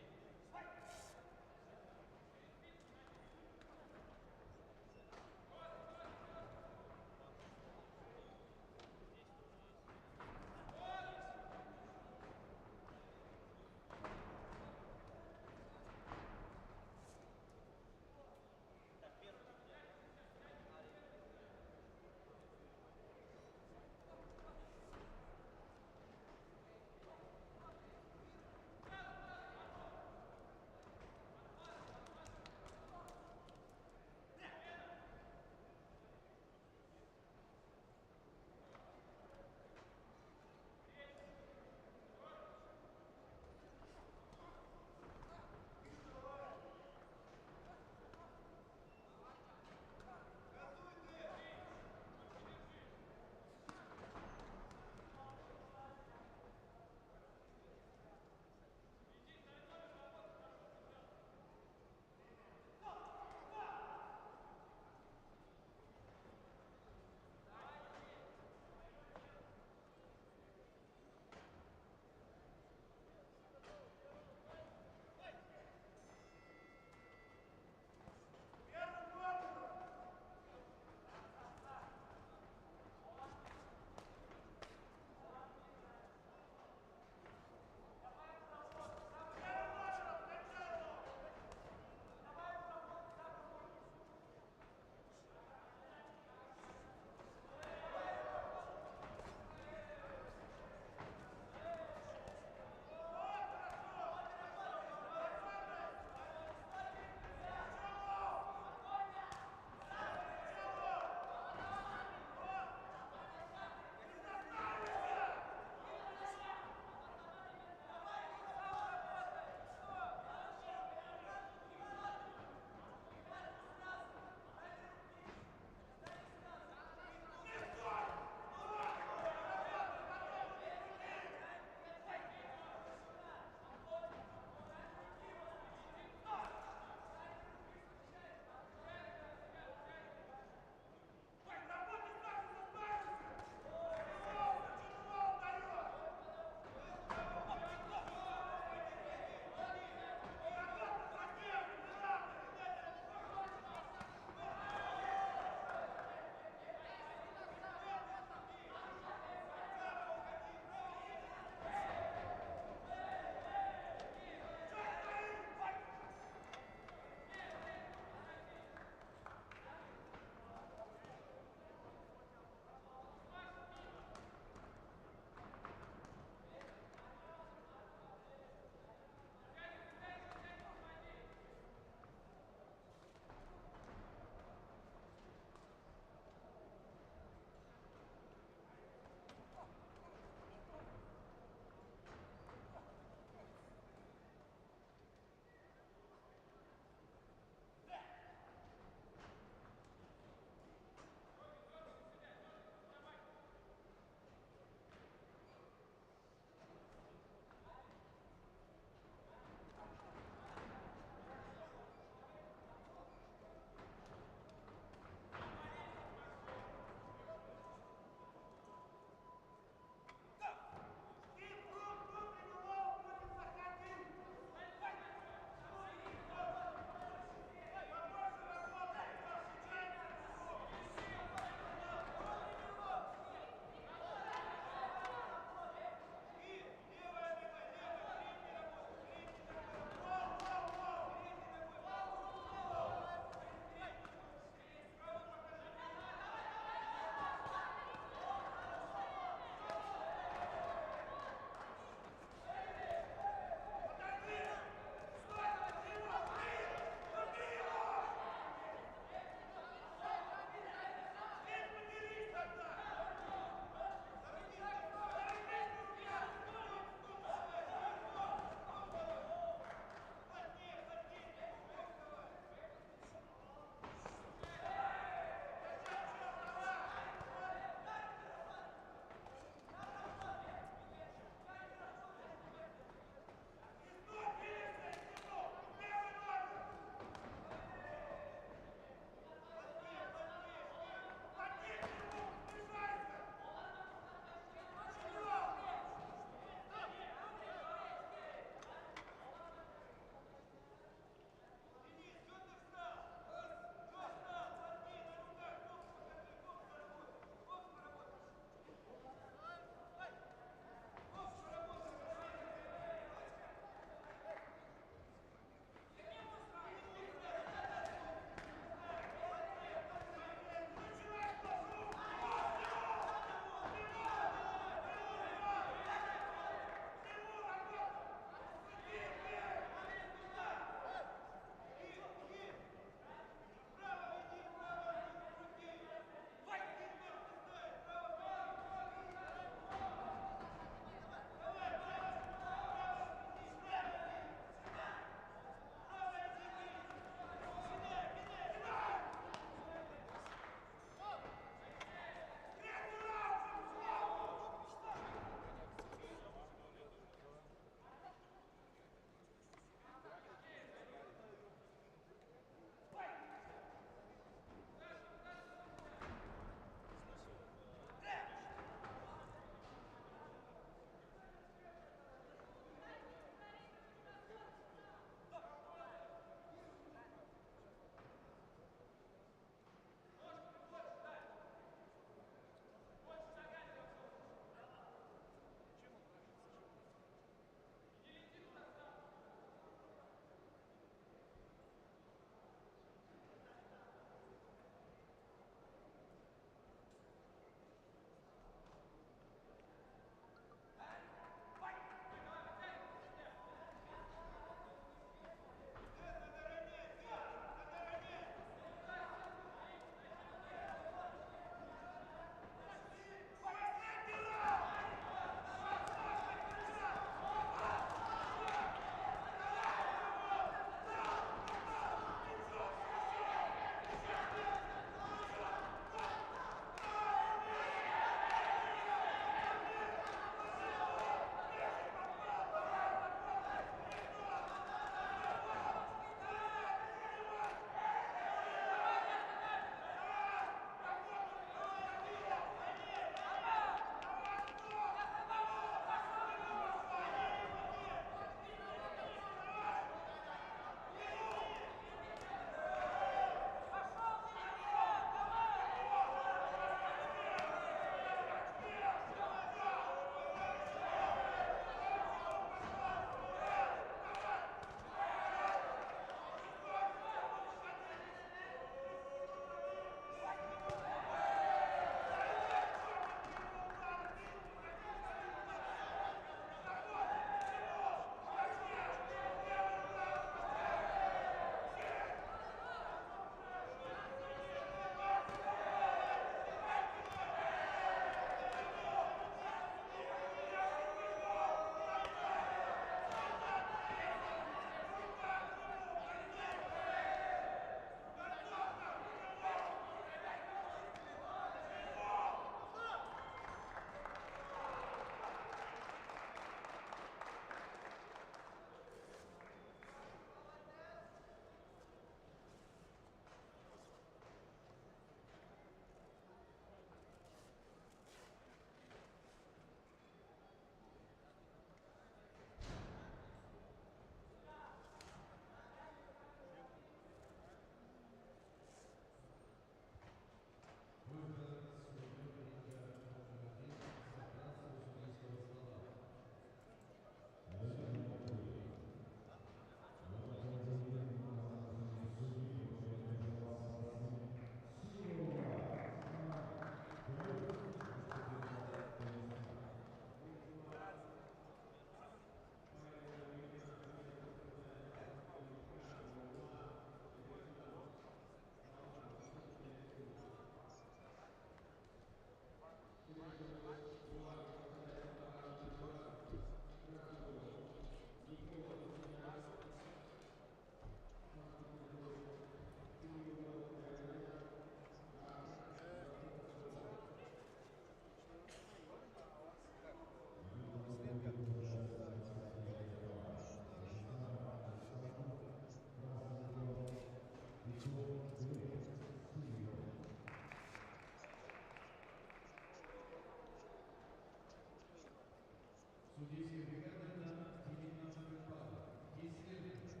Судейская бригада на Димина Павла. Есть следующий.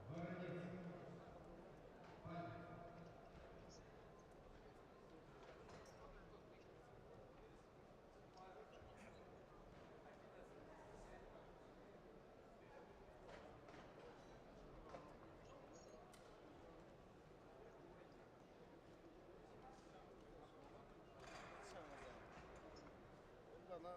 Воронец. Павел.
Она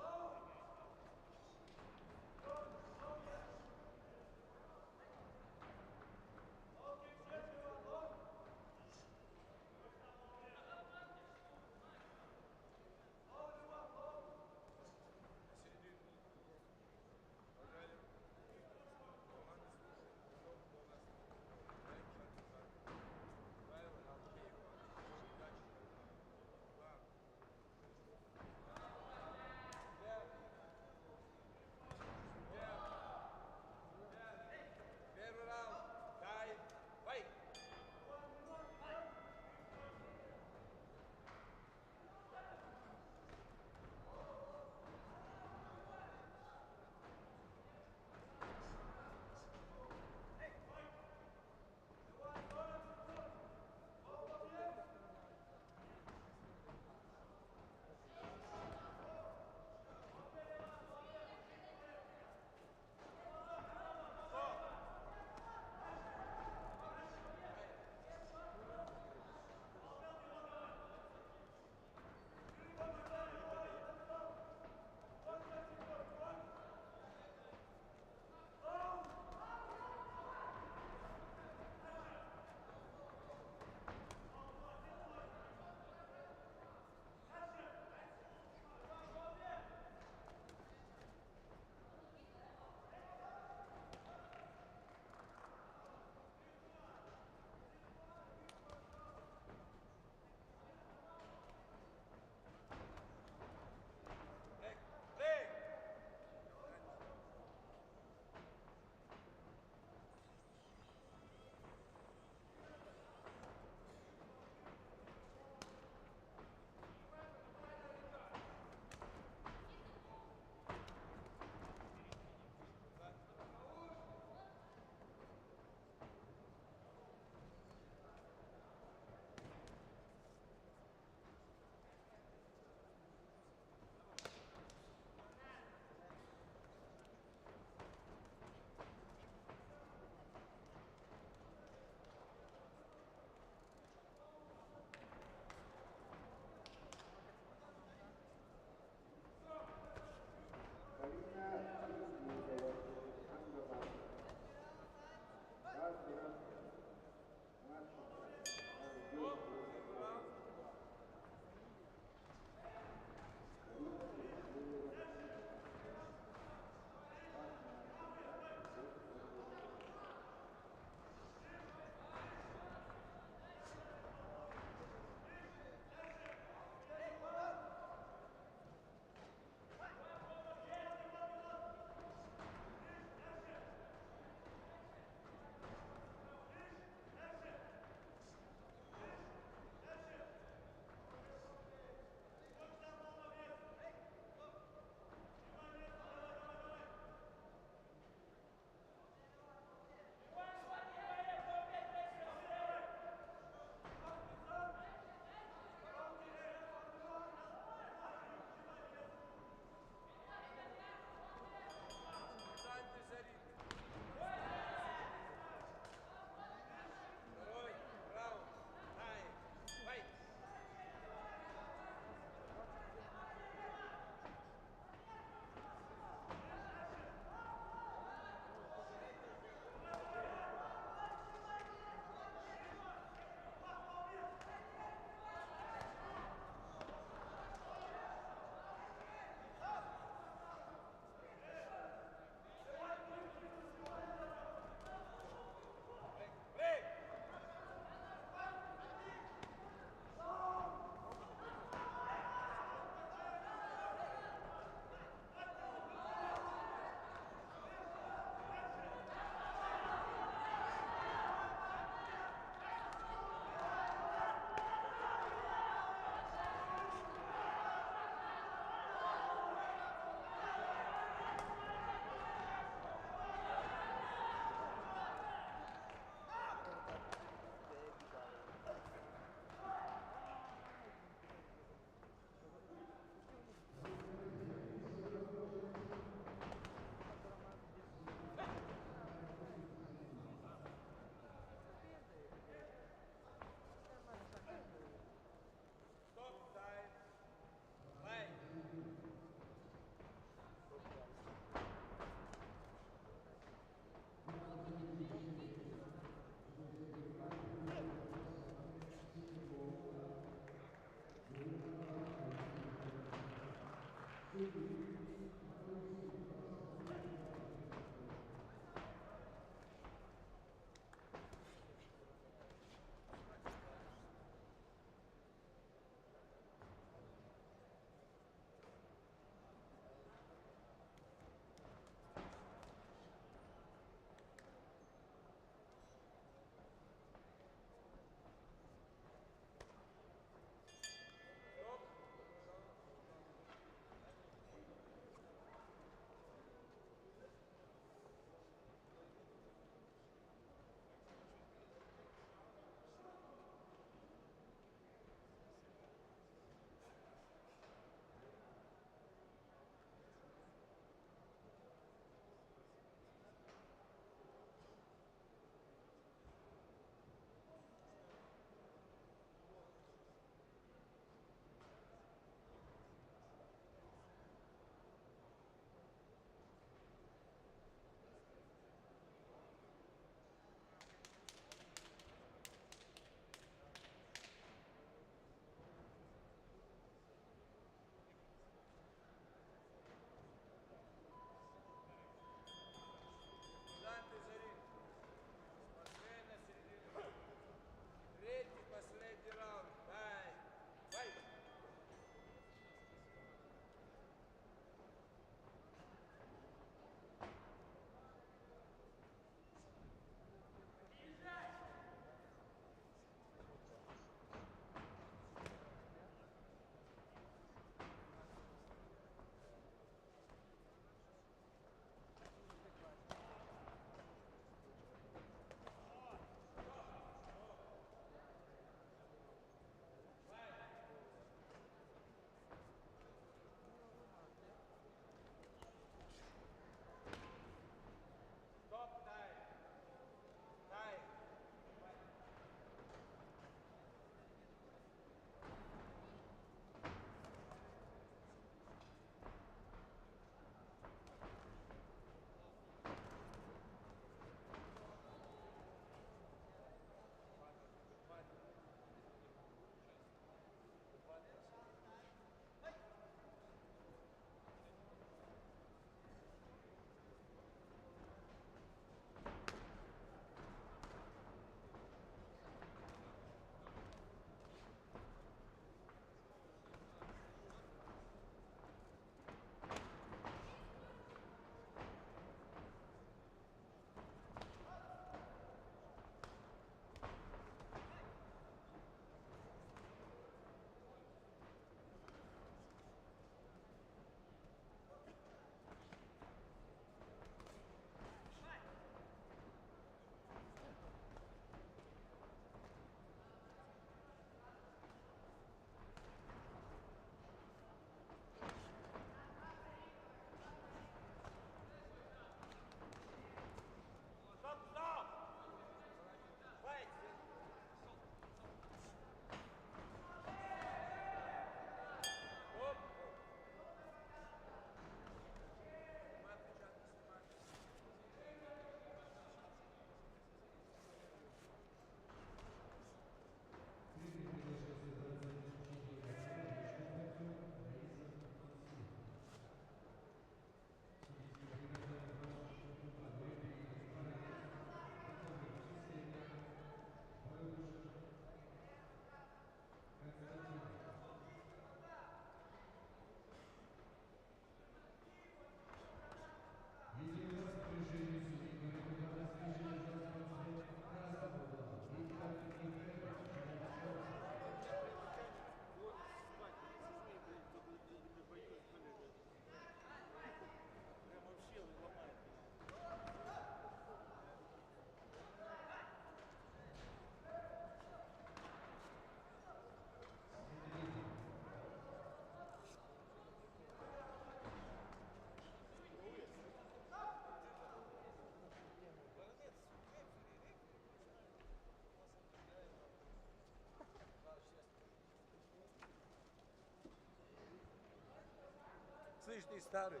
Слышь, ты старый.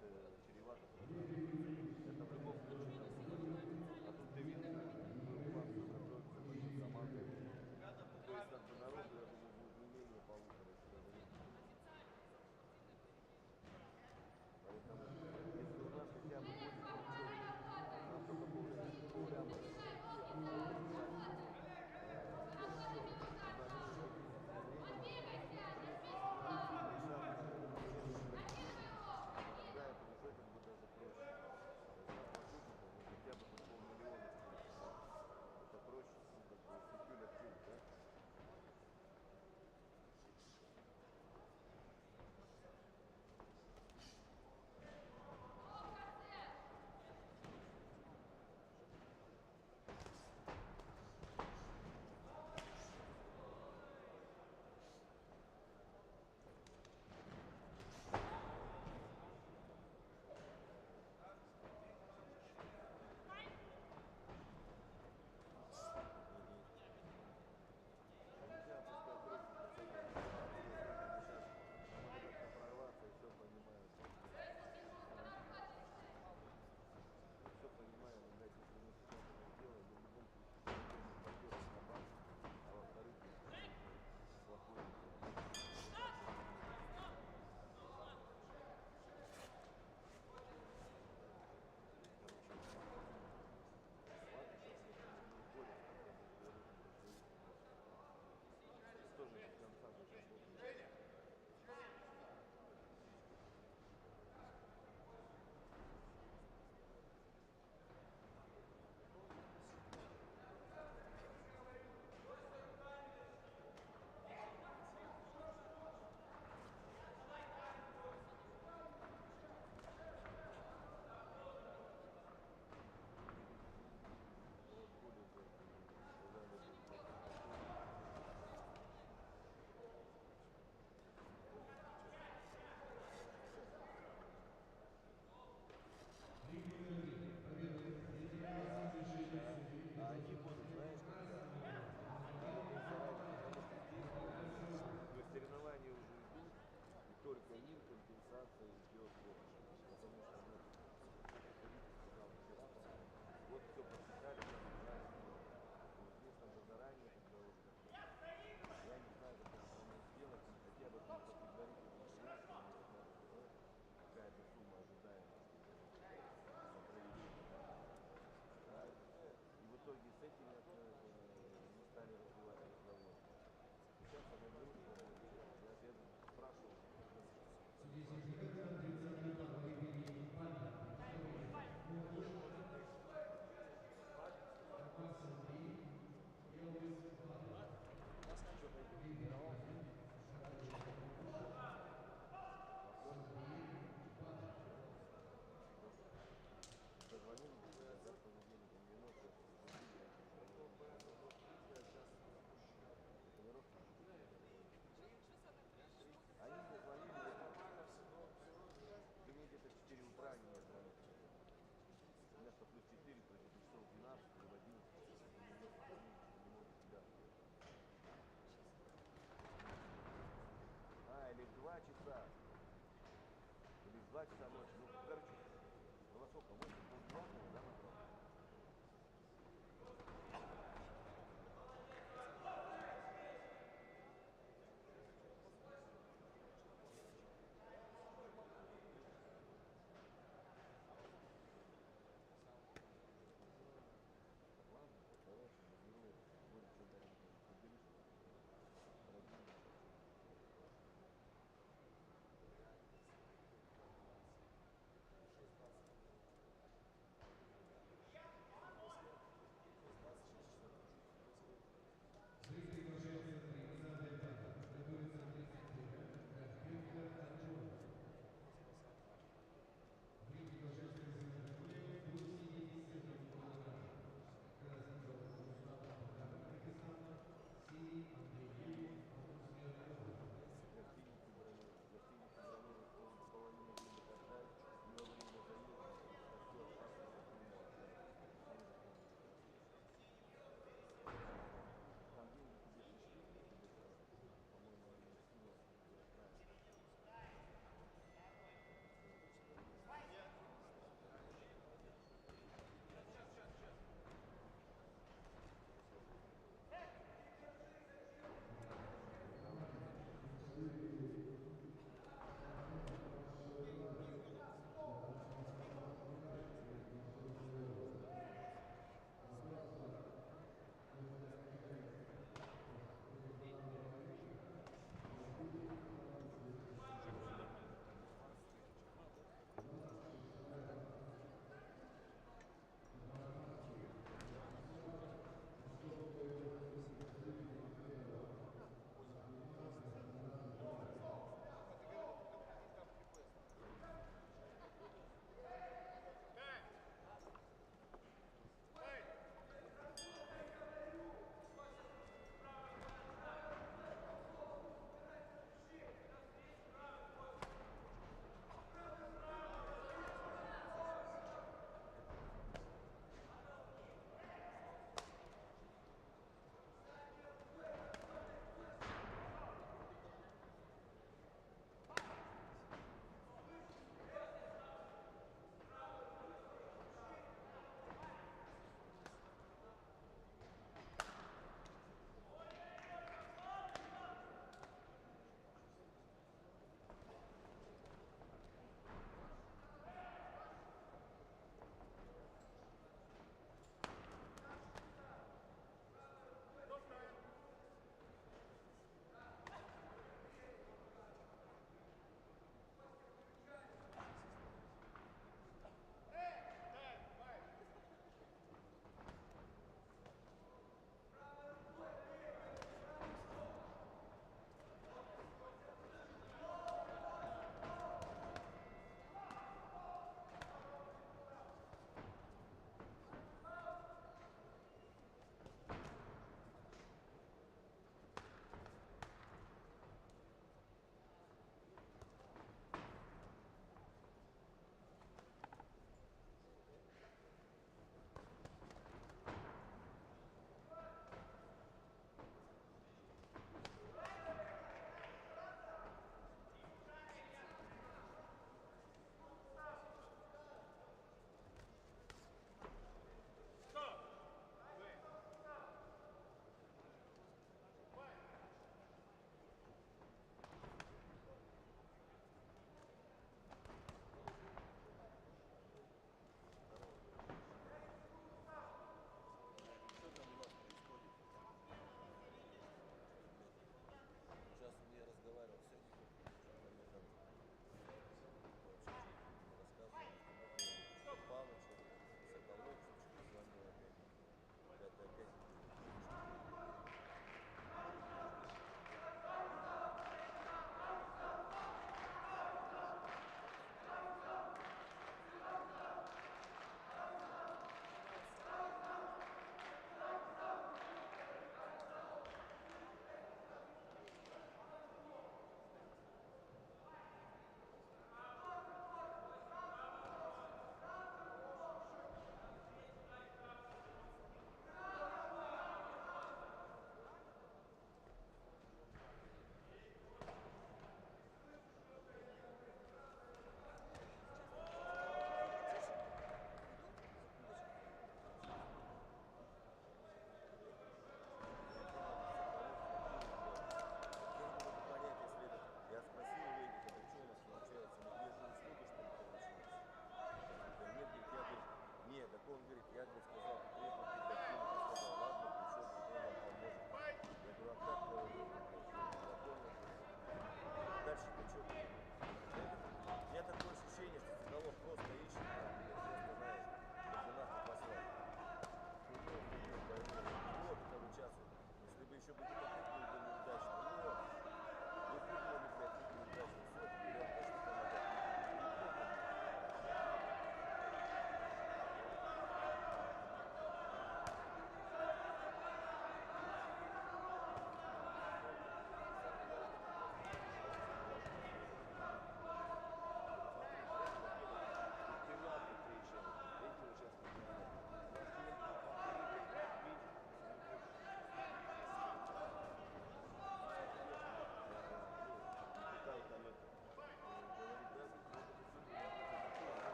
чревато. Это в любом случае. А тут ты видишь, мы вам готовимся большой командой. То есть как бы народу, я думаю, будет не менее полутора человек. Поэтому, если у нас хотя бы будет ничего, нам только полграмма соревнования уже идут, и только им компенсация идет больше. Потому что мы сказал оператор, вот все просчитали, здесь надо заранее, когда уже я не знаю, как это сделать, хотя бы там по предварительному какая-то сумма ожидаемая на проведение. И в итоге с этим мы стали развивать разговор. Сейчас она говорит, я опять спрашивал. Они мне звонили, ты мне где-то в 4 утра не звонят. Вместо плюс 4, то есть часов 12 или в 11, не могут тебя. Или в 2 часа. Или в 2 часа ночи. Ну, короче, во сколько? 8, полдня, да, набрал?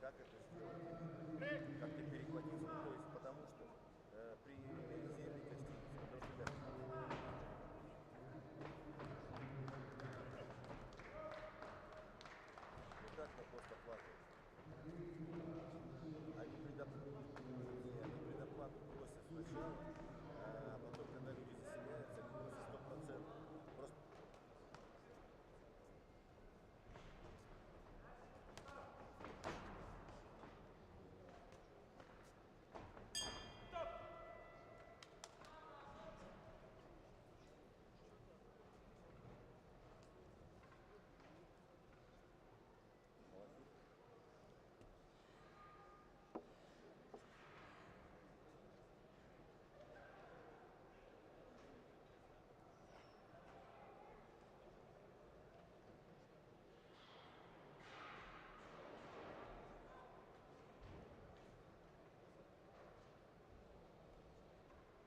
как это сделать, как-то перехватить, ну, то есть, потому что при зельной гостинице, потому что, ребята, ну как-то просто платят. Они предоплату просят сначала, а потом, когда люди заселяются, они просят 100%. Просто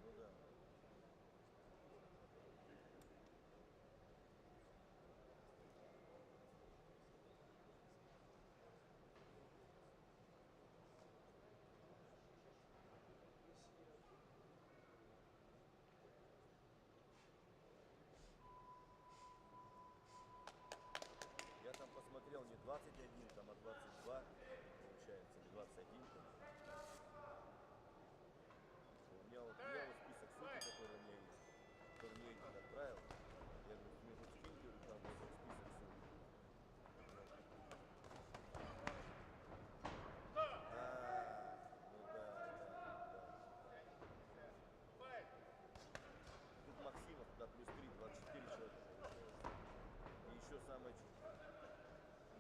ну да. Я там посмотрел не 21, там, а 22, получается, или 21. Там. У меня вот список судей, который у меня есть, который мне Эдик отправил. Я говорю, мне тут скинь, говорю, там вот этот список судей. Ну да. Тут Максимов, туда плюс 3, 24 человека получается. И еще самое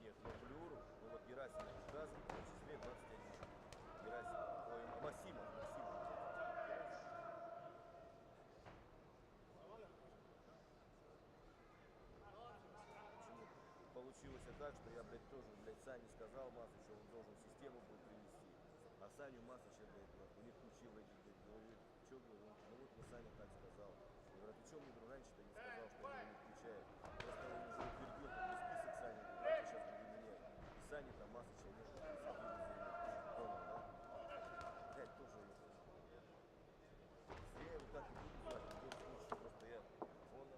нет, но Блюру, ну вот Герасимов указан, в том числе 21. Герасимов, ой, Максимов. Почему? Получилось так, что я, блядь, тоже, Сане сказал Масычу, он должен систему будет привести. А Саню Масыча, блядь, у них включил эти, блядь, говорит, что, говорю, ну вот мне Саня так сказал. Я говорю, а ты что мне, говорю, раньше-то не сказал, что он не включает? Просто он уже утвердил как бы список Сани, давайте сейчас будем менять. И Сани там Масыча не было, посадили дома, да? Блядь, тоже я его так и буду звать, в любом случае, просто я фона.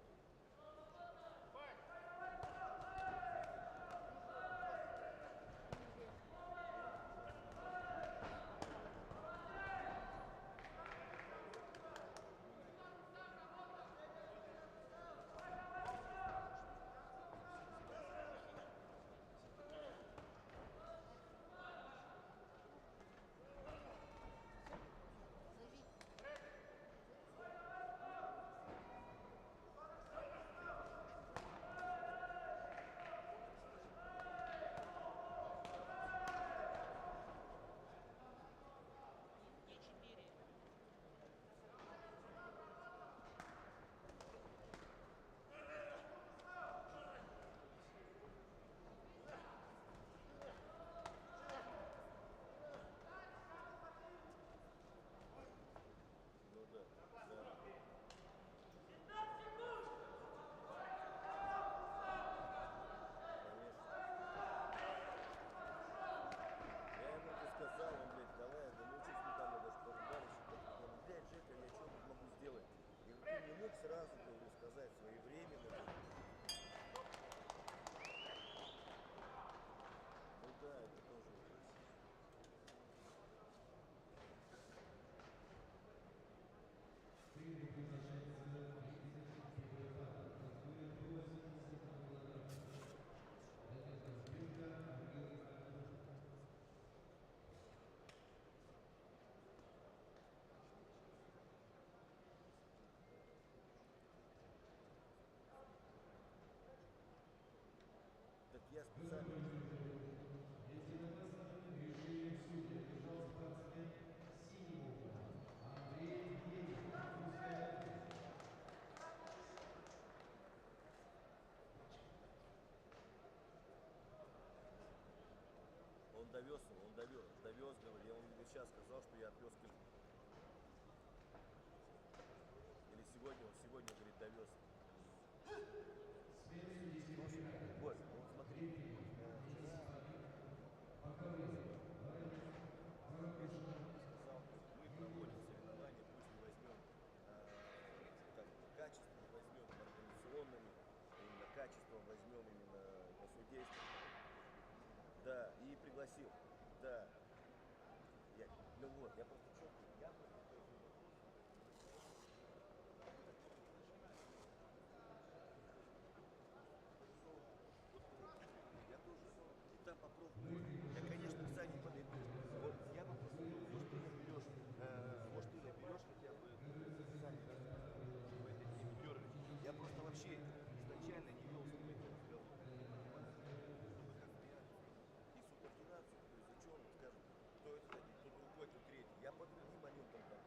Сразу, говорю, сказать своевременно. Ну да, это тоже так я специально. Он довез его, говорит, он мне сейчас сказал, что я отвез. Или сегодня, говорит, довез. Вот, смотри, вчера спросил. Да. Ну вот, я просто четко, я просто я тоже. И там попробую. Я, конечно, сзади подойду. Вот я бы просто, может, ты наберешь, хотя бы сами в этой теме дергаешь. Я просто вообще изначально не вел с тобой этот разговор. Чтобы как бы и субординацию, то есть ученым скажем, кто это один, кто другой, кто третий. Я по другим моментам там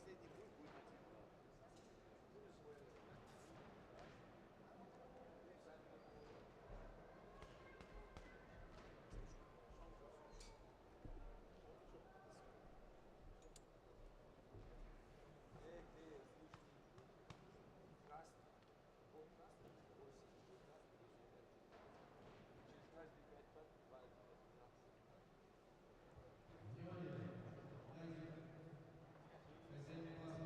последний круг будет 1-2.
Хозяин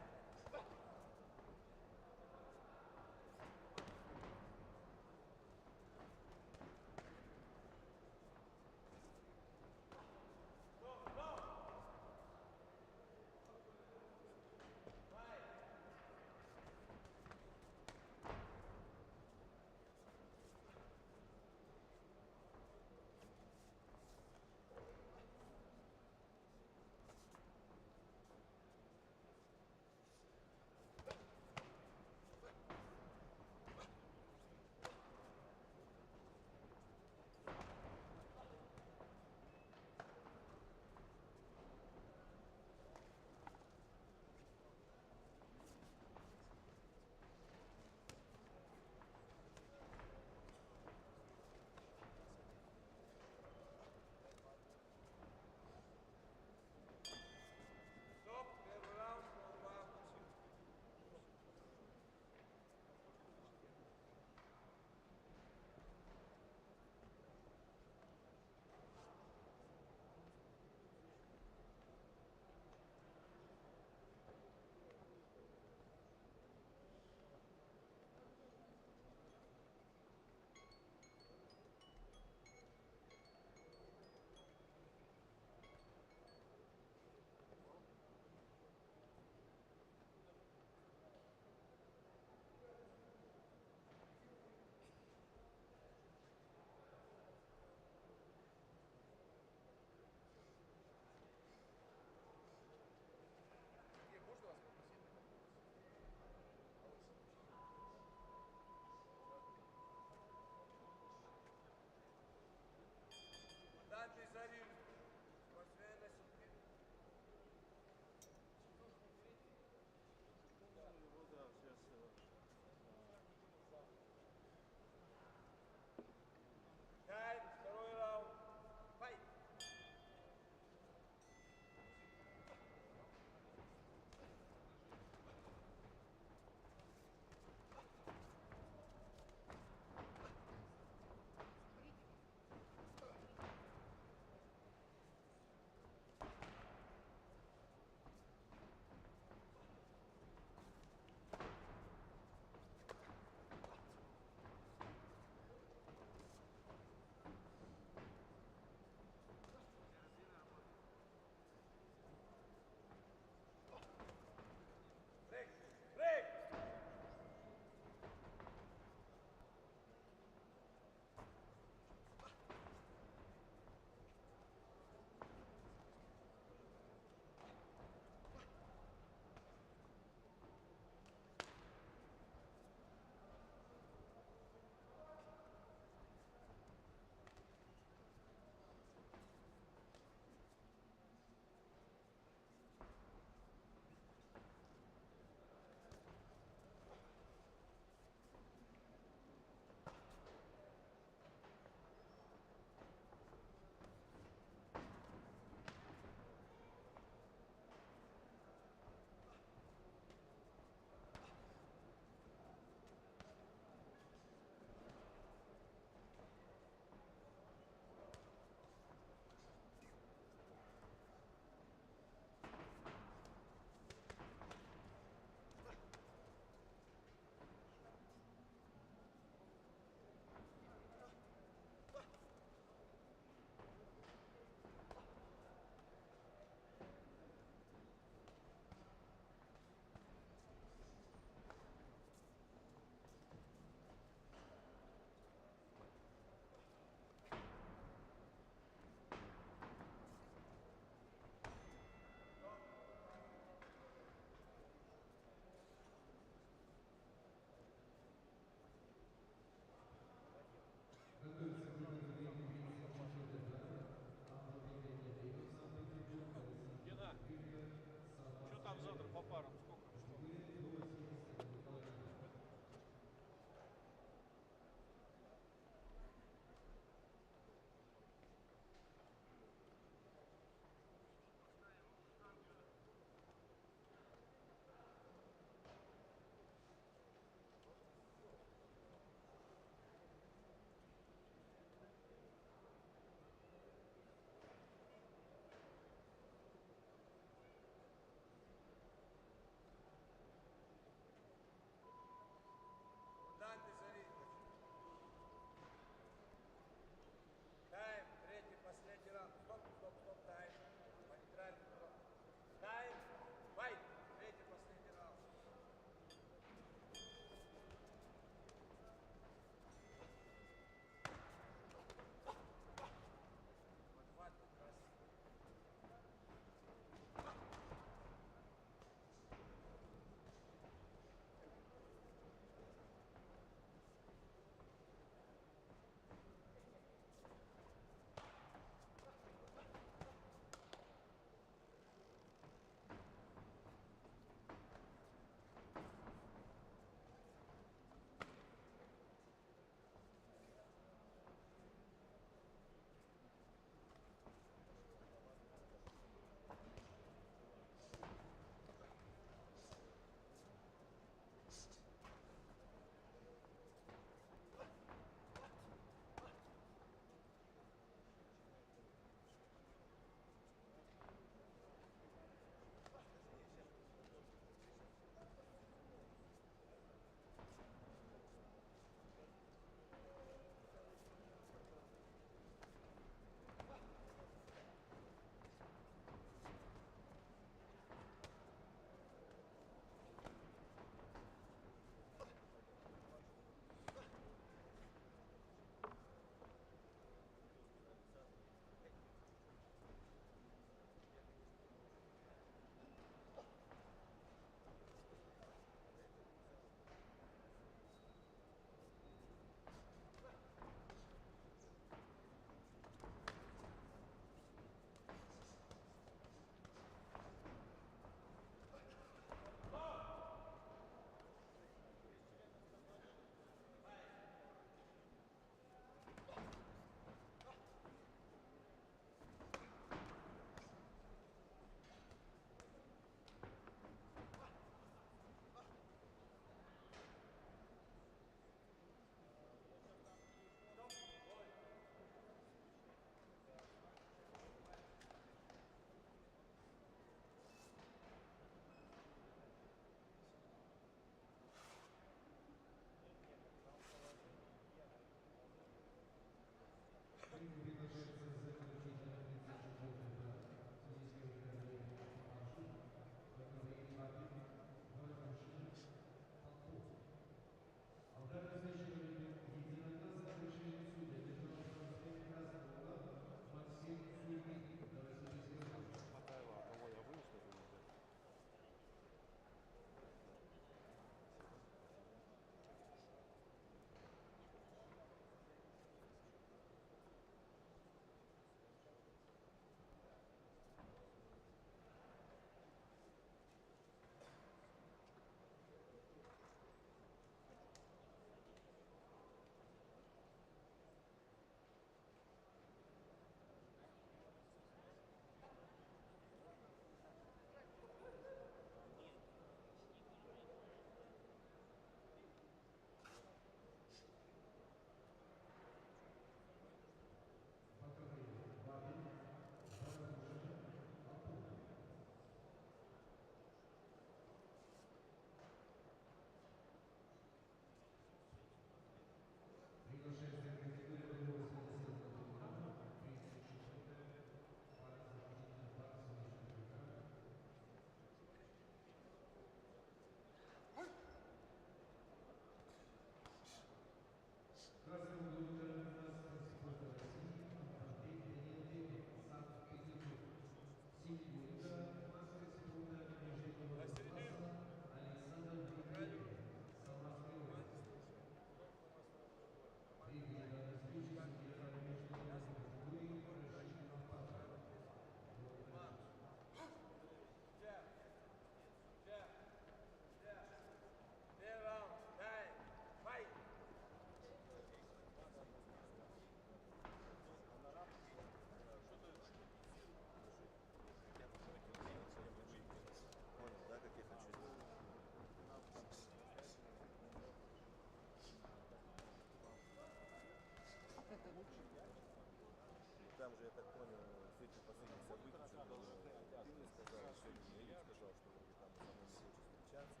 там же, я так понял, с этих последних событий, что ты мне сказал, сегодня Эдик сказал, что вроде там со мной не хочет встречаться,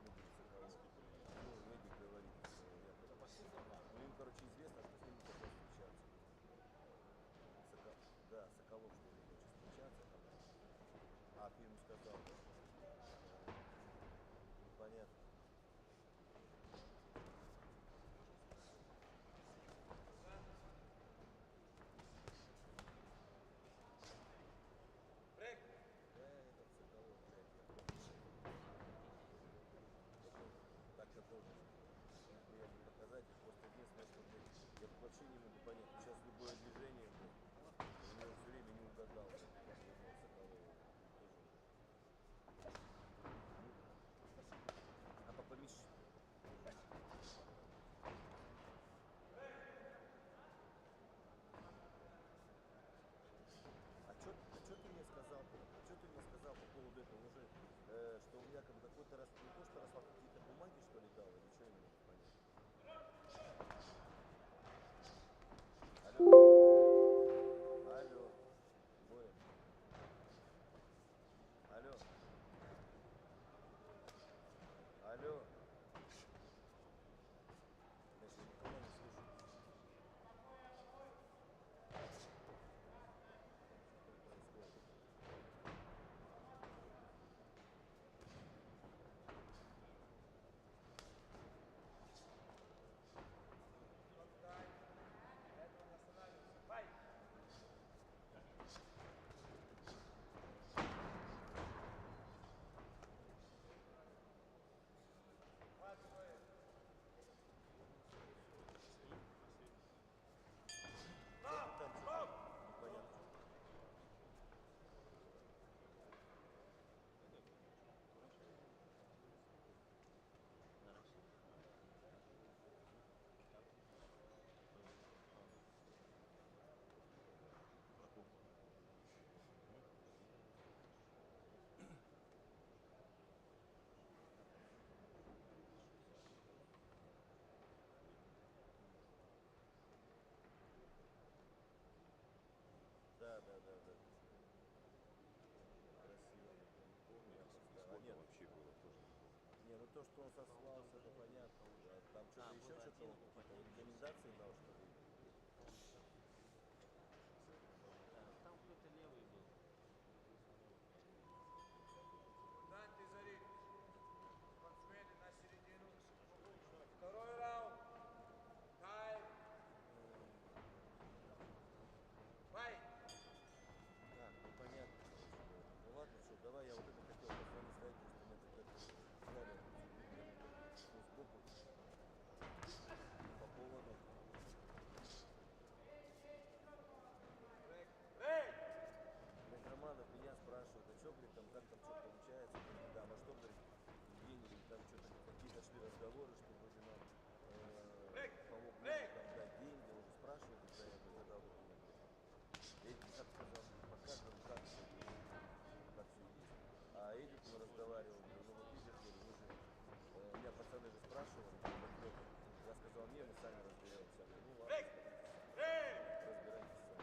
ну, говорит, Соколов. Ну, Эдик говорит, якобы. Ну, им, короче, известно, что с ним не хотят встречаться. Да, Соколов, что не хочет встречаться там. А, ты ему сказал, да? Непонятно. Так-то тоже неприятный показатель. Просто единственное, что я вообще не могу понять. Сейчас любое движение, у него все время не угадал. А по помещению. А что ты мне сказал? Что ты мне сказал по поводу этого уже, что он якобы какой-то раз, не то, что распал, какие-то бумаги, что ли, дал, или что, я не могу понять. Алло. Алло. Боя. Алло. Алло. Значит, я никого не слышу. Да. Красиво. Помню, я просто... нет, вообще было тоже. Не, ну то, что он сослался, это понятно уже. Там что-то еще, что-то он какие-то рекомендации дал, что ли?
Там кто-то левый был.
Встаньте за ринг. Спортсмены на середину. Второй раунд. Тайм. Бай.
Так, ну понятно, короче. Ну ладно, что, давай я вот это хотел позвонить сказать, потому что у меня какая-то история сбоку по поводу... Романов меня спрашивают, а что, говорит, там, как там что получается, да, а что, говорит, деньги, там что-то какие-то шли разговоры, что вроде нам помог мне там дать деньги, он же спрашивает, когда я задал вопрос. Эдик как сказал, показывал, как все есть. А Эдик мы разговаривал, говорю, ну вот видишь, говорю, вы же, меня пацаны же спрашивали, я сказал, не, мы сами разберемся. Ну ладно, разбирайтесь сами.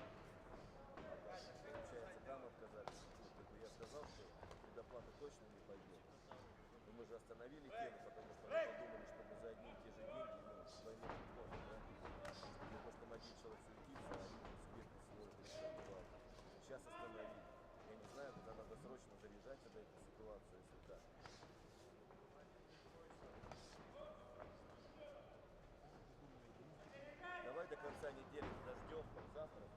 Получается, там отказались. Я сказал, что предоплата точно не пойдет. Но мы же остановили тему, потому что мы подумали, что мы за одни и те же деньги, ну, двойной приход, да? Мы просто один человек суетится, а один субъект свой пришел. Сейчас остановили. Я не знаю, куда надо срочно заряжать эту ситуацию, если так. Давай до конца недели подождем, завтра.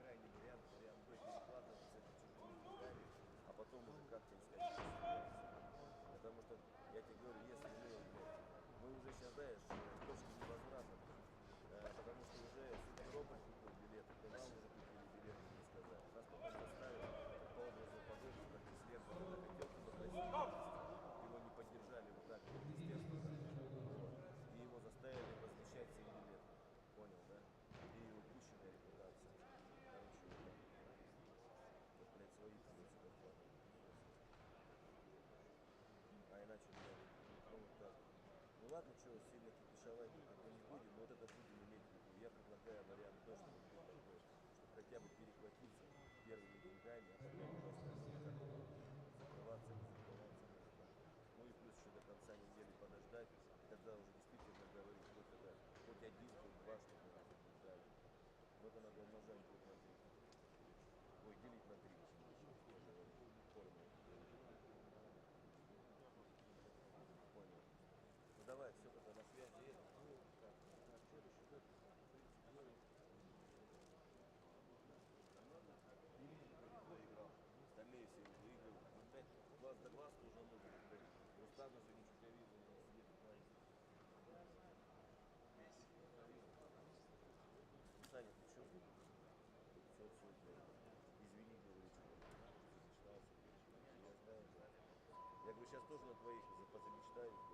Крайний вариант Б перекладывать с этим чужими деньгами, а потом уже как-то искать ситуацию. Потому что, я тебе говорю, если мы уже сейчас, знаешь, точки невозврата, потому что уже Симферополь купил билеты, то нам уже купили билеты, не сказать. Нас потом заставили по образу подобию, как и следовало, захотел туда просить, его не поддержали вот так, естественно. И его заставили возмещать все билеты. Понял, да? И упущенная репутация. Короче, вот, блядь, свои придется доплатить. А иначе, блядь, ну вот так. Ну ладно, что, сильно кипишовать не будем, но вот это будем иметь в виду. я предлагаю вариант то, что вот такой, чтобы хотя бы перехватиться первыми деньгами, а потом просто закрываться, не закрываться. Ну и плюс еще до конца недели подождать, и тогда уже действительно говорить, вот это хоть один, хоть два, чтобы у нас побеждали. Но это надо умножать будет на 3. Ой, делить на 3. Понял. Ну давай, все, тогда на связи. Проиграл. Остальные все выигрывают. Ну, опять глаз да глаз тоже нужно. Руслан уже ничего не видно, не сидит на весь. Саня, ты что? Все, извини, говорю, что замечтался. Я знаю, да. Я говорю, сейчас тоже на твоих позамечтаю.